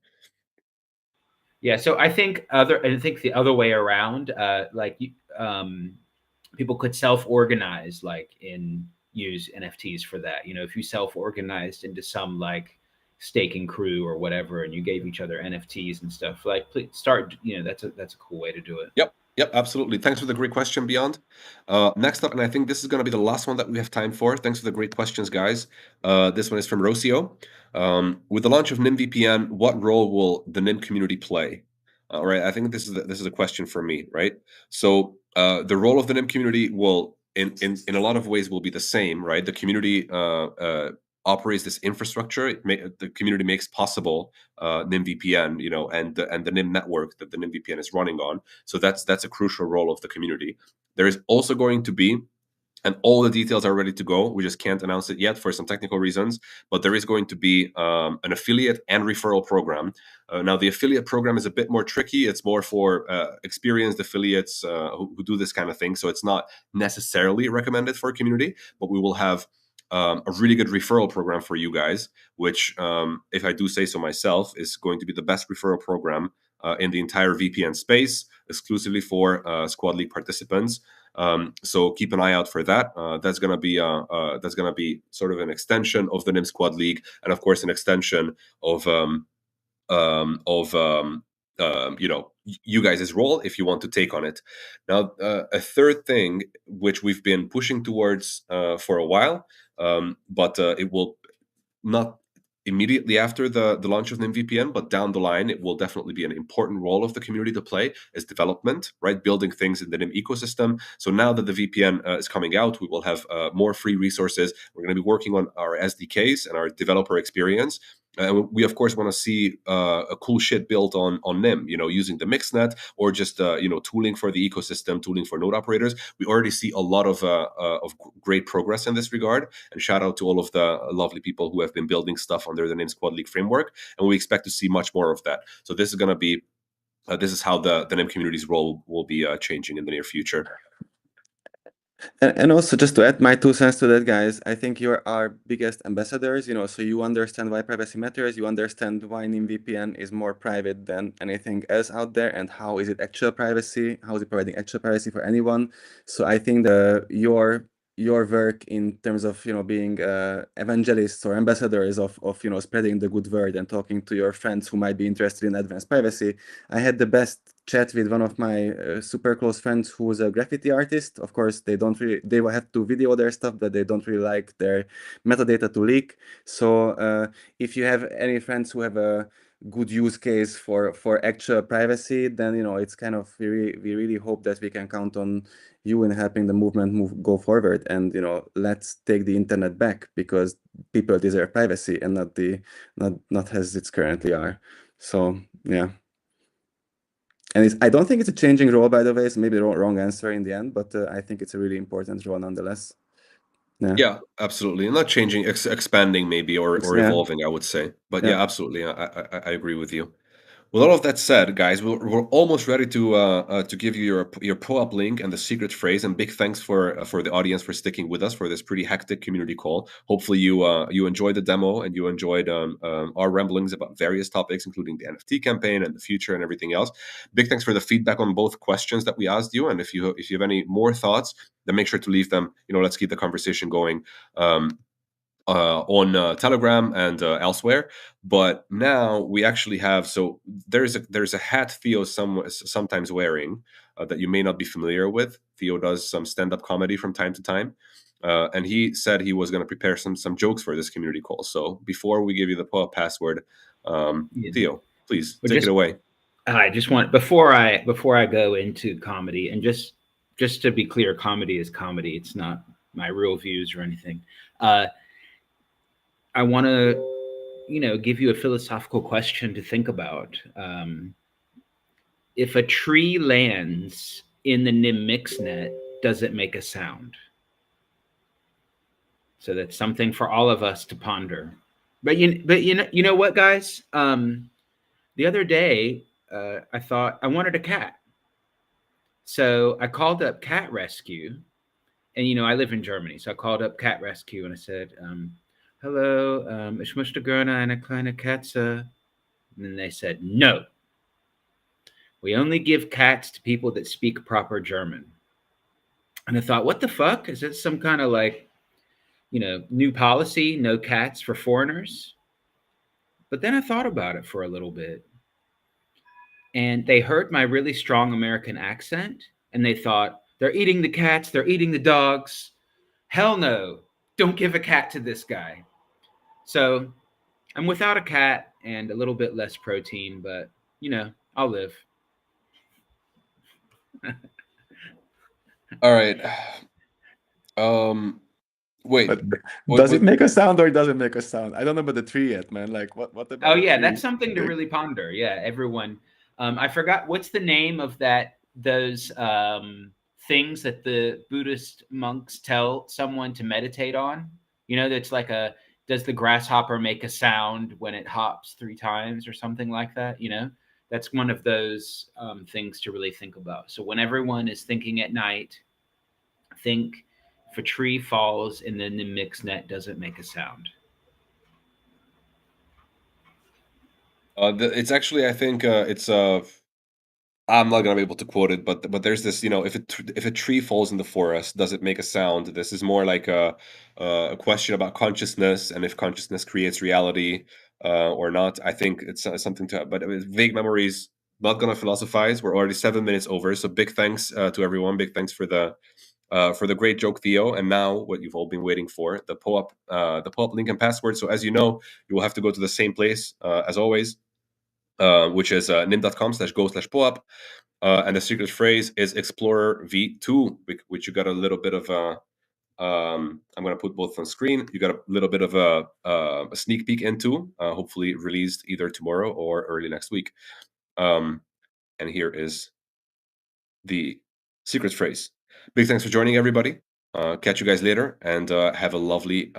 Yeah, so I think the other way around, people could self-organize, like use NFTs for that. If you self-organized into some like staking crew or whatever, and you gave each other NFTs and stuff, like please start. That's a cool way to do it. Yep, absolutely. Thanks for the great question, Beyond. Next up, and I think this is going to be the last one that we have time for. Thanks for the great questions, guys. This one is from Rocio. With the launch of Nym VPN, what role will the Nym community play? All right, I think this is a question for me, right? So the role of the Nym community will, in a lot of ways, will be the same, right? The community operates this infrastructure. The community makes possible Nym VPN, and the Nym network that the Nym VPN is running on. So that's a crucial role of the community. There is also going to be, and all the details are ready to go. We just can't announce it yet for some technical reasons, but there is going to be an affiliate and referral program. Now, the affiliate program is a bit more tricky. It's more for experienced affiliates who do this kind of thing. So it's not necessarily recommended for a community, but we will have a really good referral program for you guys, which, if I do say so myself, is going to be the best referral program in the entire VPN space, exclusively for Squad League participants. So keep an eye out for that. That's gonna be sort of an extension of the Nym Squad League, and of course an extension of you guys' role if you want to take on it. Now, a third thing which we've been pushing towards for a while, but it will not immediately after the launch of Nym VPN, but down the line, it will definitely be an important role of the community to play as development, right? Building things in the Nym ecosystem. So now that the VPN is coming out, we will have more free resources. We're going to be working on our SDKs and our developer experience. And we of course want to see a cool shit built on Nym, using the mixnet or just tooling for the ecosystem, tooling for node operators. We already see a lot of great progress in this regard. And shout out to all of the lovely people who have been building stuff under the Nym Squad League framework. And we expect to see much more of that. So this is going to be this is how the Nym community's role will be changing in the near future. And also, just to add my 2 cents to that, guys, I think you're our biggest ambassadors, so you understand why privacy matters, you understand why Nym VPN is more private than anything else out there, and how is it actual privacy, how is it providing actual privacy for anyone. So I think your work in terms of being evangelists or ambassadors of spreading the good word and talking to your friends who might be interested in advanced privacy. I had the best chat with one of my super close friends who's a graffiti artist. Of course, they will have to video their stuff, but they don't really like their metadata to leak. So if you have any friends who have a good use case for actual privacy, then it's kind of we really hope that we can count on you in helping the movement go forward. And let's take the internet back, because people deserve privacy and not as it's currently are. So yeah. And I don't think it's a changing role, by the way. It's maybe the wrong answer in the end, but I think it's a really important role nonetheless. Yeah, absolutely. Not changing, expanding maybe, or evolving, I would say. But yeah, absolutely. I agree with you. With all of that said, guys, we're almost ready to give you your POAP link and the secret phrase. And big thanks for the audience for sticking with us for this pretty hectic community call. Hopefully you enjoyed the demo and you enjoyed our ramblings about various topics, including the NFT campaign and the future and everything else. Big thanks for the feedback on both questions that we asked you. And if you have any more thoughts, then make sure to leave them. Let's keep the conversation going. On Telegram and elsewhere. But now we actually have, so there's a hat Theo sometimes wearing that you may not be familiar with. Theo does some stand-up comedy from time to time. And he said he was going to prepare some jokes for this community call. So before we give you the password, Theo, please take it away. I just want, before I go into comedy, and just to be clear, comedy is comedy. It's not my real views or anything. I want to, give you a philosophical question to think about. If a tree lands in the Nym mixnet, does it make a sound? So that's something for all of us to ponder. But you know what, guys? The other day, I thought I wanted a cat. So I called up Cat Rescue, and I live in Germany. So I called up Cat Rescue and I said, hello, ich möchte gerne eine kleine Katze. And then they said, no. We only give cats to people that speak proper German. And I thought, what the fuck? Is it some kind of new policy, no cats for foreigners? But then I thought about it for a little bit. And they heard my really strong American accent, and they thought, they're eating the cats, they're eating the dogs. Hell no, don't give a cat to this guy. So I'm without a cat and a little bit less protein, but I'll live. All right. Wait. Does it make a sound or does it make a sound? I don't know about the tree yet, man. Like what about Oh yeah, that's something to really ponder. Yeah, everyone. I forgot what's the name of those things that the Buddhist monks tell someone to meditate on. That's like does the grasshopper make a sound when it hops 3 times or something like that? That's one of those things to really think about. So when everyone is thinking at night, think if a tree falls and then the mixnet doesn't make a sound. It's actually, I think it's I'm not gonna be able to quote it, but there's this, if a tree falls in the forest, does it make a sound? This is more like a question about consciousness and if consciousness creates reality or not. I think it's something to, but vague memories. Not gonna philosophize. We're already 7 minutes over, so big thanks to everyone. Big thanks for the for the great joke, Theo, and now what you've all been waiting for, the POAP link and password. So as you know, you will have to go to the same place as always, which is nym.com/go/POAP. And the secret phrase is Explorer V2, which you got a little bit of I'm going to put both on screen. You got a little bit of a sneak peek into, hopefully released either tomorrow or early next week. And here is the secret phrase. Big thanks for joining, everybody. Catch you guys later, and have a lovely